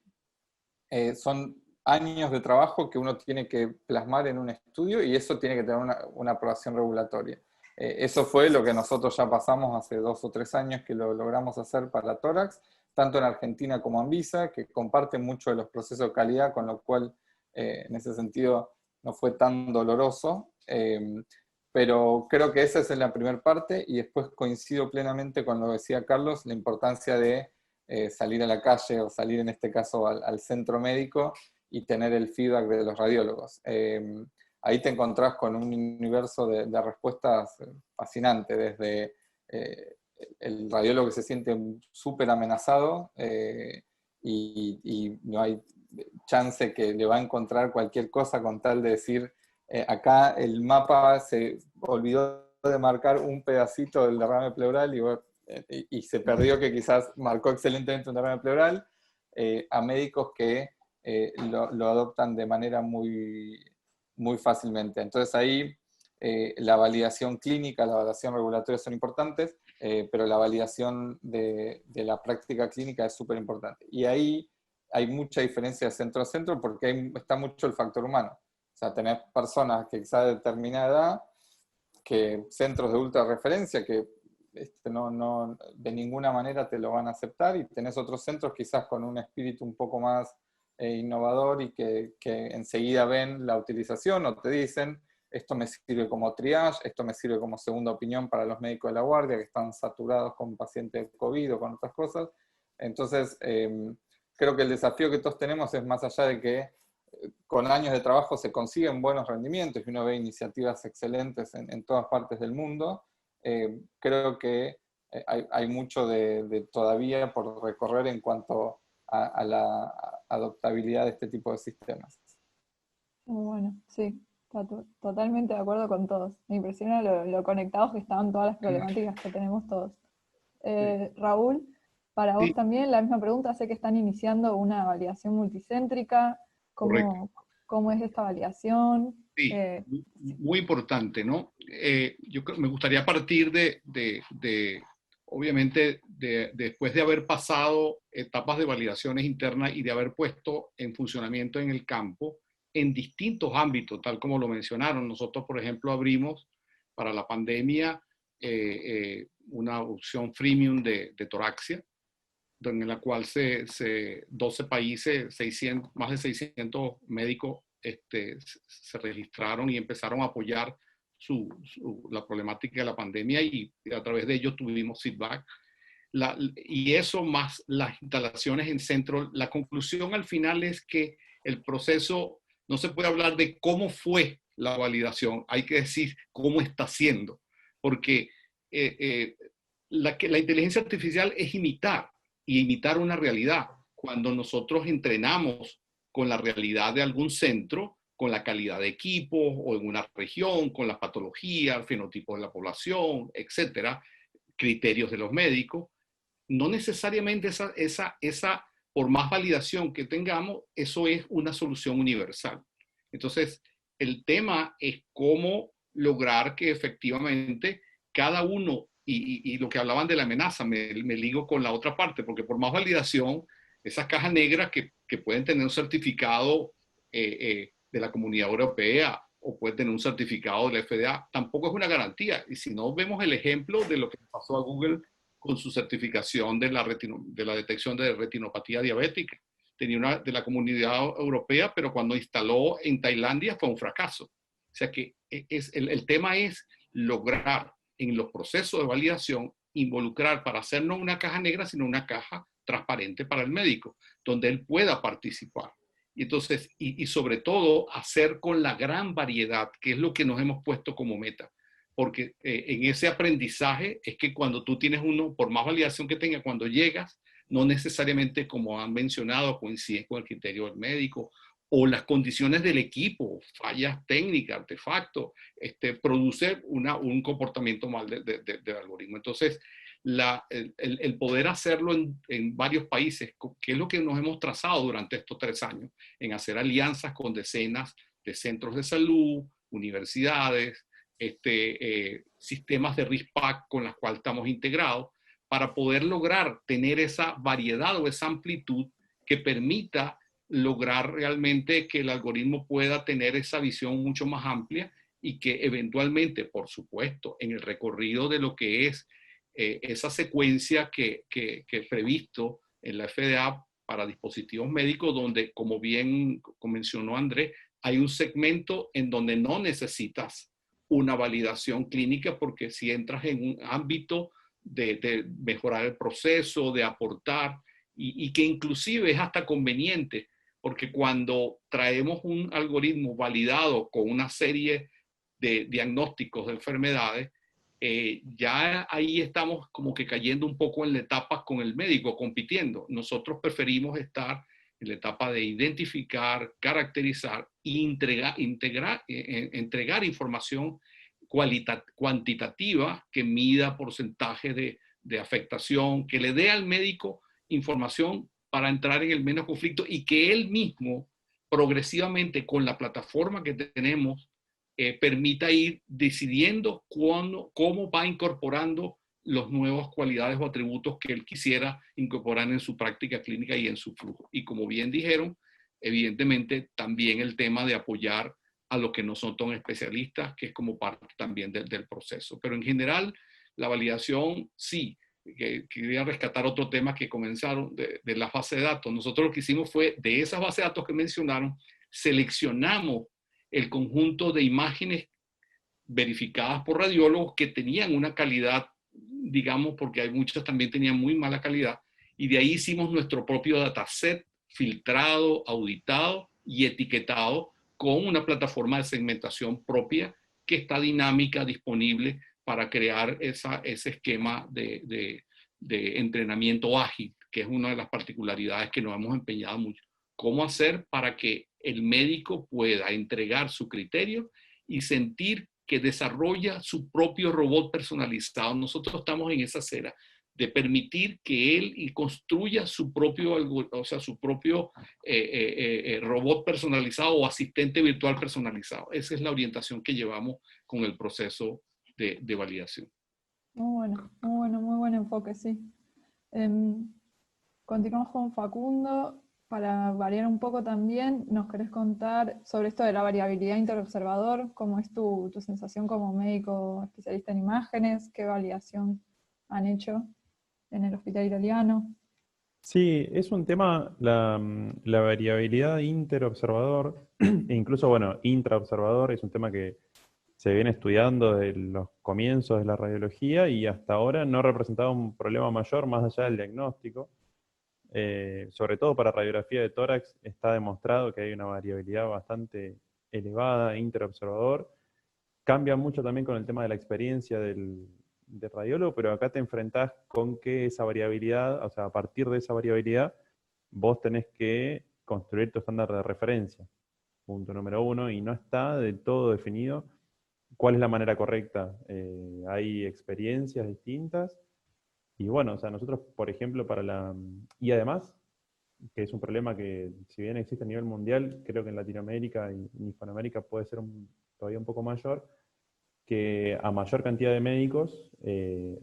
son años de trabajo que uno tiene que plasmar en un estudio, y eso tiene que tener una aprobación regulatoria. Eso fue lo que nosotros ya pasamos hace 2 o 3 años que lo logramos hacer para tórax, tanto en Argentina como Anvisa, que comparten mucho de los procesos de calidad, con lo cual en ese sentido no fue tan doloroso. Pero creo que esa es la primera parte, y después coincido plenamente con lo que decía Carlos, la importancia de salir a la calle, o salir en este caso al centro médico, y tener el feedback de los radiólogos. Ahí te encontrás con un universo de respuestas fascinante, desde el radiólogo que se siente súper amenazado y no hay chance que le va a encontrar cualquier cosa con tal de decir, acá el mapa se olvidó de marcar un pedacito del derrame pleural y se perdió que quizás marcó excelentemente un derrame pleural, a médicos que lo adoptan de manera muy, muy fácilmente. Entonces ahí la validación clínica, la validación regulatoria son importantes, pero la validación de la práctica clínica es súper importante. Y ahí hay mucha diferencia de centro a centro porque ahí está mucho el factor humano. O sea, tenés personas que quizás de determinada edad, que centros de ultra referencia que no, de ninguna manera te lo van a aceptar, y tenés otros centros quizás con un espíritu un poco más innovador y que enseguida ven la utilización o te dicen, esto me sirve como triage, esto me sirve como segunda opinión para los médicos de la guardia que están saturados con pacientes de COVID o con otras cosas. Entonces, creo que el desafío que todos tenemos es, más allá de que con años de trabajo se consiguen buenos rendimientos y uno ve iniciativas excelentes en todas partes del mundo, creo que hay mucho todavía por recorrer en cuanto a la adoptabilidad de este tipo de sistemas. Bueno, sí, totalmente de acuerdo con todos. Me impresiona lo conectados que estaban todas las problemáticas que tenemos todos. Raúl, para vos Sí. también la misma pregunta, sé que están iniciando una validación multicéntrica. Correcto. ¿Cómo es esta validación? Sí, muy importante, ¿no? Me gustaría partir obviamente, después de haber pasado etapas de validaciones internas y de haber puesto en funcionamiento en el campo, en distintos ámbitos, tal como lo mencionaron. Nosotros, por ejemplo, abrimos para la pandemia una opción freemium de toraxia, en la cual 12 países, más de 600 médicos se registraron y empezaron a apoyar la problemática de la pandemia, y a través de ello tuvimos feedback. Y eso más las instalaciones en centro, la conclusión al final es que el proceso, no se puede hablar de cómo fue la validación, hay que decir cómo está siendo, porque la inteligencia artificial es imitar una realidad. Cuando nosotros entrenamos con la realidad de algún centro, con la calidad de equipos o en una región, con la patología, fenotipos de la población, etcétera, criterios de los médicos, no necesariamente por más validación que tengamos, eso es una solución universal. Entonces, el tema es cómo lograr que efectivamente cada uno, y lo que hablaban de la amenaza, me ligo con la otra parte, porque por más validación, esas cajas negras que pueden tener un certificado de la Comunidad Europea o pueden tener un certificado de la FDA, tampoco es una garantía. Y si no, vemos el ejemplo de lo que pasó a Google con su certificación de la detección de retinopatía diabética. Tenía una de la Comunidad Europea, pero cuando instaló en Tailandia fue un fracaso. O sea que el tema es lograr en los procesos de validación involucrar, para hacer no una caja negra, sino una caja transparente para el médico, donde él pueda participar. Y entonces, y sobre todo, hacer con la gran variedad, que es lo que nos hemos puesto como meta. Porque en ese aprendizaje es que cuando tú tienes uno, por más validación que tenga, cuando llegas, no necesariamente, como han mencionado, coinciden con el criterio del médico o las condiciones del equipo, fallas técnicas, artefactos, produce un comportamiento mal del algoritmo. Entonces, el poder hacerlo en varios países, que es lo que nos hemos trazado durante estos 3 años, en hacer alianzas con decenas de centros de salud, universidades, sistemas de RISPAC con las cuales estamos integrados, para poder lograr tener esa variedad o esa amplitud que permita lograr realmente que el algoritmo pueda tener esa visión mucho más amplia y que eventualmente, por supuesto, en el recorrido de lo que es esa secuencia que es previsto en la FDA para dispositivos médicos, donde, como bien mencionó Andrés, hay un segmento en donde no necesitas una validación clínica, porque si entras en un ámbito de mejorar el proceso, de aportar, y que inclusive es hasta conveniente, porque cuando traemos un algoritmo validado con una serie de diagnósticos de enfermedades, ya ahí estamos como que cayendo un poco en la etapa con el médico, compitiendo. Nosotros preferimos estar en la etapa de identificar, caracterizar e entregar información cuantitativa que mida porcentaje de afectación, que le dé al médico información para entrar en el menos conflicto, y que él mismo progresivamente con la plataforma que tenemos permita ir decidiendo cómo va incorporando las nuevas cualidades o atributos que él quisiera incorporar en su práctica clínica y en su flujo. Y como bien dijeron, evidentemente también el tema de apoyar a los que no son tan especialistas, que es como parte también del proceso. Pero en general, la validación sí. Quería rescatar otro tema que comenzaron de la base de datos. Nosotros lo que hicimos fue, de esas bases de datos que mencionaron, seleccionamos el conjunto de imágenes verificadas por radiólogos que tenían una calidad, digamos, porque hay muchas también tenían muy mala calidad, y de ahí hicimos nuestro propio dataset filtrado, auditado, y etiquetado con una plataforma de segmentación propia que está dinámica, disponible para crear ese esquema de entrenamiento ágil, que es una de las particularidades que nos hemos empeñado mucho. ¿Cómo hacer para que el médico pueda entregar su criterio y sentir que desarrolla su propio robot personalizado? Nosotros estamos en esa acera de permitir que él construya su propio, o sea, su propio robot personalizado o asistente virtual personalizado. Esa es la orientación que llevamos con el proceso de validación. Muy bueno, muy buen enfoque, sí. Continuamos con Facundo. Para variar un poco también, ¿nos querés contar sobre esto de la variabilidad interobservador? ¿Cómo es tu sensación como médico especialista en imágenes? ¿Qué validación han hecho en el hospital italiano? Sí, es un tema, la variabilidad interobservador, e incluso, bueno, intraobservador, es un tema que se viene estudiando desde los comienzos de la radiología y hasta ahora no ha representado un problema mayor más allá del diagnóstico. Sobre todo para radiografía de tórax está demostrado que hay una variabilidad bastante elevada interobservador. Cambia mucho también con el tema de la experiencia del radiólogo, pero acá te enfrentás con que esa variabilidad, o sea, a partir de esa variabilidad, vos tenés que construir tu estándar de referencia, punto número uno, y no está del todo definido cuál es la manera correcta. Hay experiencias distintas, y bueno, o sea, nosotros, por ejemplo, y además, que es un problema que, si bien existe a nivel mundial, creo que en Latinoamérica y en Hispanoamérica puede ser todavía un poco mayor, que a mayor cantidad de médicos,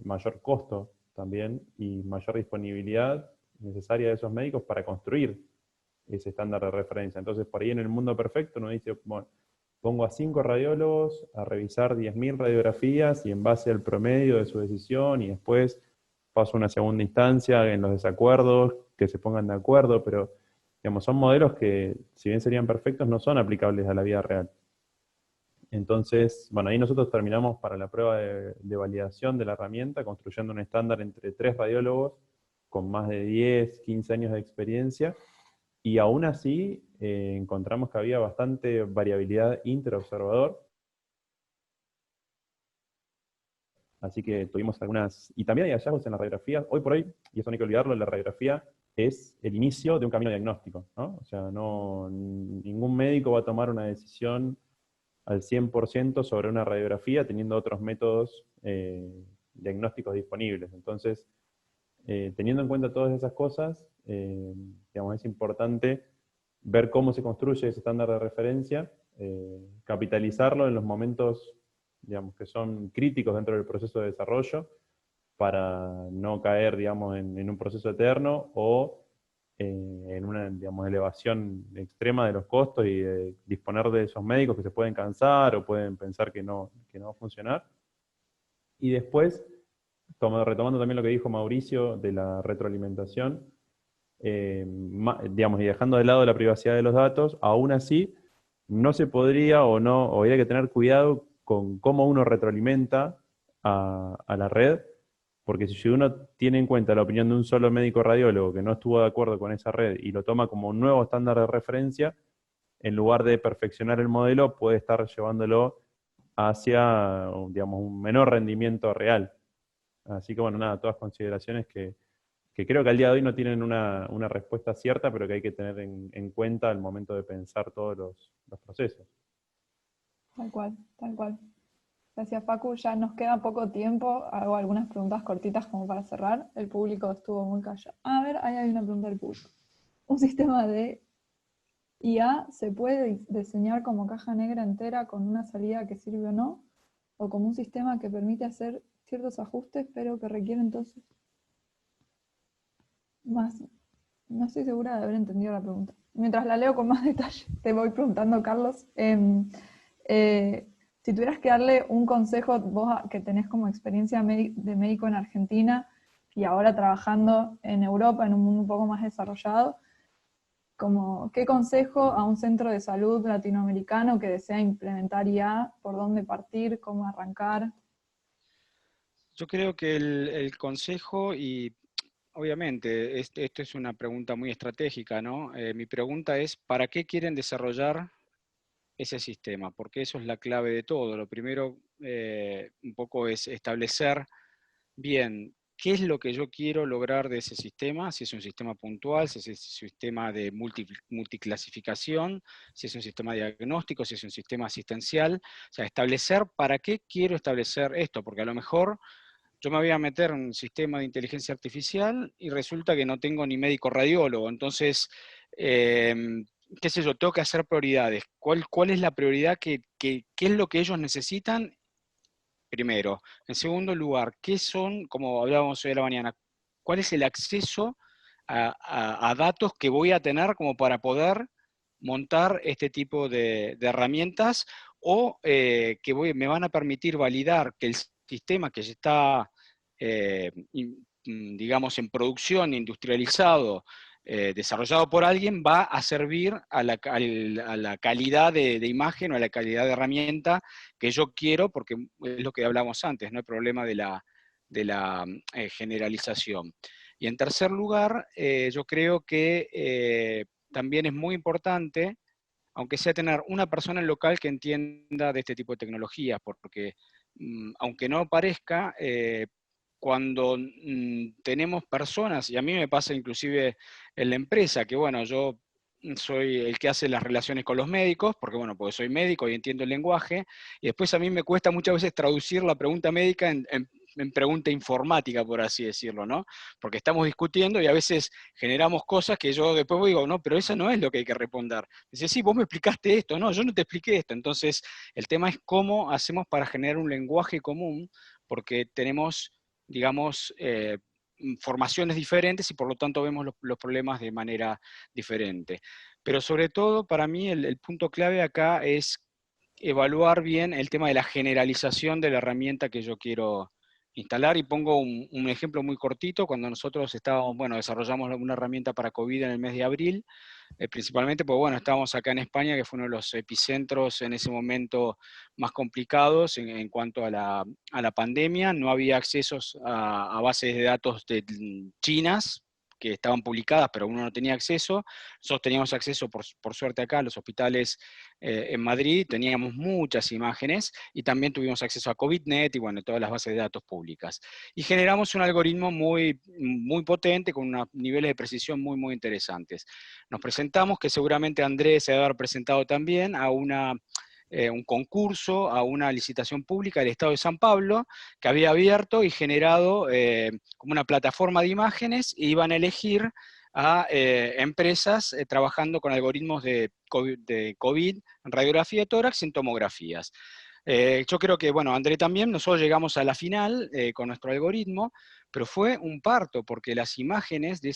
mayor costo también y mayor disponibilidad necesaria de esos médicos para construir ese estándar de referencia. Entonces, por ahí en el mundo perfecto uno dice, bueno, pongo a 5 radiólogos a revisar 10.000 radiografías y en base al promedio de su decisión y después paso a una segunda instancia en los desacuerdos, que se pongan de acuerdo, pero digamos, son modelos que, si bien serían perfectos, no son aplicables a la vida real. Entonces, bueno, ahí nosotros terminamos para la prueba de validación de la herramienta, construyendo un estándar entre 3 radiólogos con más de 10, 15 años de experiencia, y aún así encontramos que había bastante variabilidad interobservador. Así que tuvimos algunas, y también hay hallazgos en la radiografía. Hoy por hoy, y eso no hay que olvidarlo, la radiografía es el inicio de un camino diagnóstico, ¿no? O sea, ningún médico va a tomar una decisión al 100% sobre una radiografía teniendo otros métodos diagnósticos disponibles. Entonces, teniendo en cuenta todas esas cosas, digamos, es importante ver cómo se construye ese estándar de referencia, capitalizarlo en los momentos, digamos, que son críticos dentro del proceso de desarrollo, para no caer, digamos, en un proceso eterno o en una, digamos, elevación extrema de los costos y de disponer de esos médicos que se pueden cansar o pueden pensar que no va a funcionar. Y después, retomando también lo que dijo Mauricio de la retroalimentación, digamos, y dejando de lado la privacidad de los datos, aún así no se podría o habría que tener cuidado con cómo uno retroalimenta a la red, porque si uno tiene en cuenta la opinión de un solo médico radiólogo que no estuvo de acuerdo con esa red y lo toma como un nuevo estándar de referencia, en lugar de perfeccionar el modelo, puede estar llevándolo hacia, digamos, un menor rendimiento real. Así que bueno, nada, todas consideraciones que creo que al día de hoy no tienen una respuesta cierta, pero que hay que tener en cuenta al momento de pensar todos los procesos. Tal cual, tal cual. Gracias, Facu. Ya nos queda poco tiempo. Hago algunas preguntas cortitas como para cerrar. El público estuvo muy callado. A ver, ahí hay una pregunta del público. ¿Un sistema de IA se puede diseñar como caja negra entera con una salida que sirve o no? ¿O como un sistema que permite hacer ciertos ajustes, pero que requiere entonces más? No estoy segura de haber entendido la pregunta. Mientras la leo con más detalle, te voy preguntando, Carlos. Si tuvieras que darle un consejo, vos que tenés como experiencia de médico en Argentina y ahora trabajando en Europa, en un mundo un poco más desarrollado, ¿qué consejo a un centro de salud latinoamericano que desea implementar IA, por dónde partir, cómo arrancar? Yo creo que el consejo, y obviamente, esto es una pregunta muy estratégica, ¿no? Mi pregunta es, ¿para qué quieren desarrollar ese sistema? Porque eso es la clave de todo. Lo primero, un poco es establecer bien qué es lo que yo quiero lograr de ese sistema, si es un sistema puntual, si es un sistema de multiclasificación, si es un sistema diagnóstico, si es un sistema asistencial. O sea, establecer para qué quiero establecer esto, porque a lo mejor yo me voy a meter en un sistema de inteligencia artificial y resulta que no tengo ni médico radiólogo. Entonces, qué sé yo, tengo que hacer prioridades. ¿Cuál es la prioridad? ¿Qué es lo que ellos necesitan? Primero. En segundo lugar, ¿qué son, como hablábamos hoy a la mañana, cuál es el acceso a datos que voy a tener como para poder montar este tipo de herramientas o me van a permitir validar que el sistema que ya está, digamos, en producción, industrializado, desarrollado por alguien, va a servir a la calidad de imagen o a la calidad de herramienta que yo quiero, porque es lo que hablamos antes, no el problema de la generalización. Y en tercer lugar, yo creo que también es muy importante, aunque sea tener una persona en local que entienda de este tipo de tecnologías, porque aunque no parezca, cuando tenemos personas, y a mí me pasa inclusive en la empresa, que bueno, yo soy el que hace las relaciones con los médicos, porque bueno, porque soy médico y entiendo el lenguaje, y después a mí me cuesta muchas veces traducir la pregunta médica en pregunta informática, por así decirlo, ¿no? Porque estamos discutiendo y a veces generamos cosas que yo después digo, no, pero eso no es lo que hay que responder. Dice, sí, vos me explicaste esto, no, yo no te expliqué esto. Entonces, el tema es cómo hacemos para generar un lenguaje común, porque tenemos, digamos, formaciones diferentes y por lo tanto vemos los problemas de manera diferente. Pero sobre todo, para mí, el punto clave acá es evaluar bien el tema de la generalización de la herramienta que yo quiero instalar, y pongo un ejemplo muy cortito. Cuando nosotros estábamos, bueno, desarrollamos una herramienta para COVID en el mes de abril, principalmente porque, bueno, estábamos acá en España, que fue uno de los epicentros en ese momento más complicados en cuanto a la pandemia. No había accesos a bases de datos chinas, que estaban publicadas, pero uno no tenía acceso. Nosotros teníamos acceso, por suerte acá, a los hospitales en Madrid, teníamos muchas imágenes y también tuvimos acceso a COVIDnet y bueno, todas las bases de datos públicas. Y generamos un algoritmo muy, muy potente, con unos niveles de precisión muy, muy interesantes. Nos presentamos, que seguramente Andrés se debe haber presentado también, a un concurso, a una licitación pública del Estado de San Pablo, que había abierto y generado como una plataforma de imágenes, e iban a elegir a empresas trabajando con algoritmos de COVID, radiografía de tórax y en tomografías. Yo creo que, bueno, André también, nosotros llegamos a la final con nuestro algoritmo, pero fue un parto, porque las imágenes de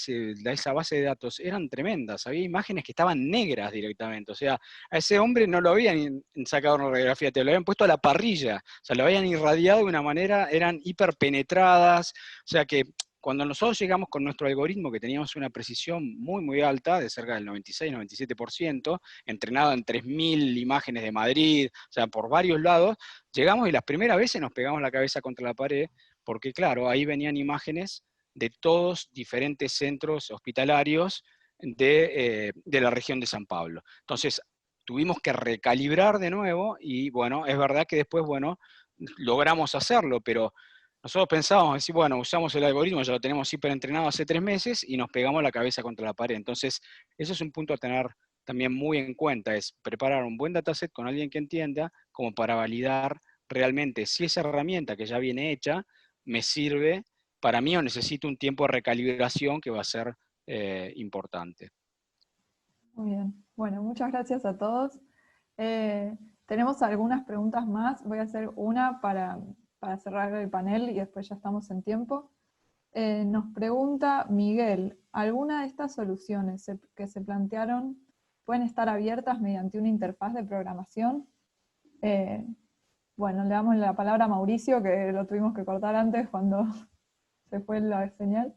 esa base de datos eran tremendas. Había imágenes que estaban negras directamente. O sea, a ese hombre no lo habían sacado una radiografía, te lo habían puesto a la parrilla. O sea, lo habían irradiado de una manera, eran hiperpenetradas. O sea que cuando nosotros llegamos con nuestro algoritmo, que teníamos una precisión muy, muy alta, de cerca del 96-97%, entrenado en 3.000 imágenes de Madrid, o sea, por varios lados, llegamos y las primeras veces nos pegamos la cabeza contra la pared, porque claro, ahí venían imágenes de todos diferentes centros hospitalarios de la región de San Pablo. Entonces, tuvimos que recalibrar de nuevo y bueno, es verdad que después, bueno, logramos hacerlo, pero nosotros pensábamos, decir, bueno, usamos el algoritmo, ya lo tenemos hiperentrenado hace 3 meses y nos pegamos la cabeza contra la pared. Entonces, eso es un punto a tener también muy en cuenta, es preparar un buen dataset con alguien que entienda, como para validar realmente si esa herramienta que ya viene hecha me sirve para mí o necesito un tiempo de recalibración que va a ser importante. Muy bien. Bueno, muchas gracias a todos. Tenemos algunas preguntas más. Voy a hacer una para cerrar el panel y después ya estamos en tiempo. Nos pregunta Miguel, ¿alguna de estas soluciones que se plantearon pueden estar abiertas mediante una interfaz de programación? Bueno, le damos la palabra a Mauricio, que lo tuvimos que cortar antes cuando se fue la señal.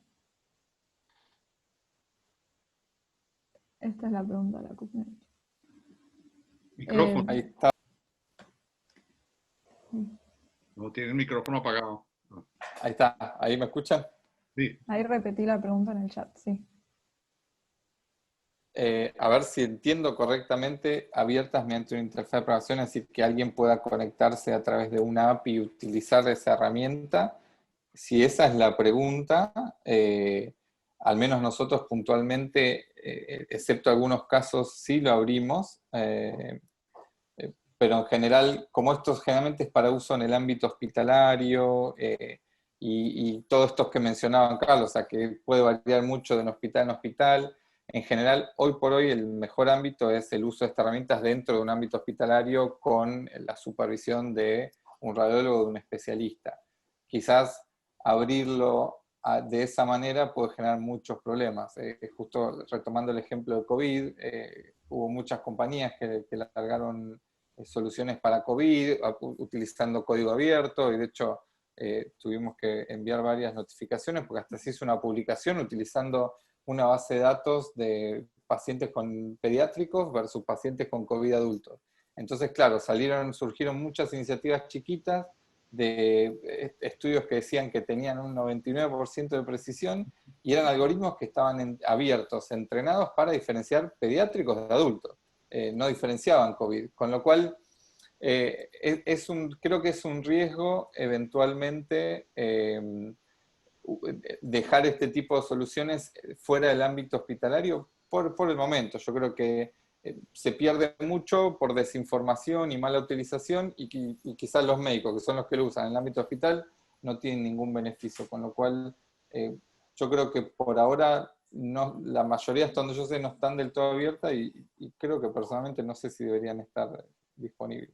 Esta es la pregunta de la CUPNET. Micrófono. Ahí está. No tiene el micrófono apagado. Ahí está. ¿Ahí me escuchan? Sí. Ahí repetí la pregunta en el chat, sí. A ver si entiendo correctamente, abiertas mediante una interfaz de programación, es decir, que alguien pueda conectarse a través de una API y utilizar esa herramienta. Si esa es la pregunta, al menos nosotros puntualmente, excepto algunos casos, sí lo abrimos, pero en general, como esto generalmente es para uso en el ámbito hospitalario, y todos estos que mencionaban Carlos, o sea, que puede variar mucho de un hospital en hospital. En general, hoy por hoy el mejor ámbito es el uso de estas herramientas dentro de un ámbito hospitalario con la supervisión de un radiólogo o de un especialista. Quizás abrirlo de esa manera puede generar muchos problemas. Justo retomando el ejemplo de COVID, hubo muchas compañías que largaron soluciones para COVID utilizando código abierto, y de hecho tuvimos que enviar varias notificaciones porque hasta se hizo una publicación utilizando una base de datos de pacientes con pediátricos versus pacientes con COVID adultos. Entonces, claro, surgieron muchas iniciativas chiquitas de estudios que decían que tenían un 99% de precisión y eran algoritmos que estaban abiertos, entrenados para diferenciar pediátricos de adultos. No diferenciaban COVID, con lo cual creo que es un riesgo eventualmente dejar este tipo de soluciones fuera del ámbito hospitalario por el momento. Yo creo que se pierde mucho por desinformación y mala utilización, y quizás los médicos, que son los que lo usan en el ámbito hospital, no tienen ningún beneficio, con lo cual yo creo que por ahora la mayoría, hasta donde yo sé, no están del todo abiertas, y creo que personalmente no sé si deberían estar disponibles.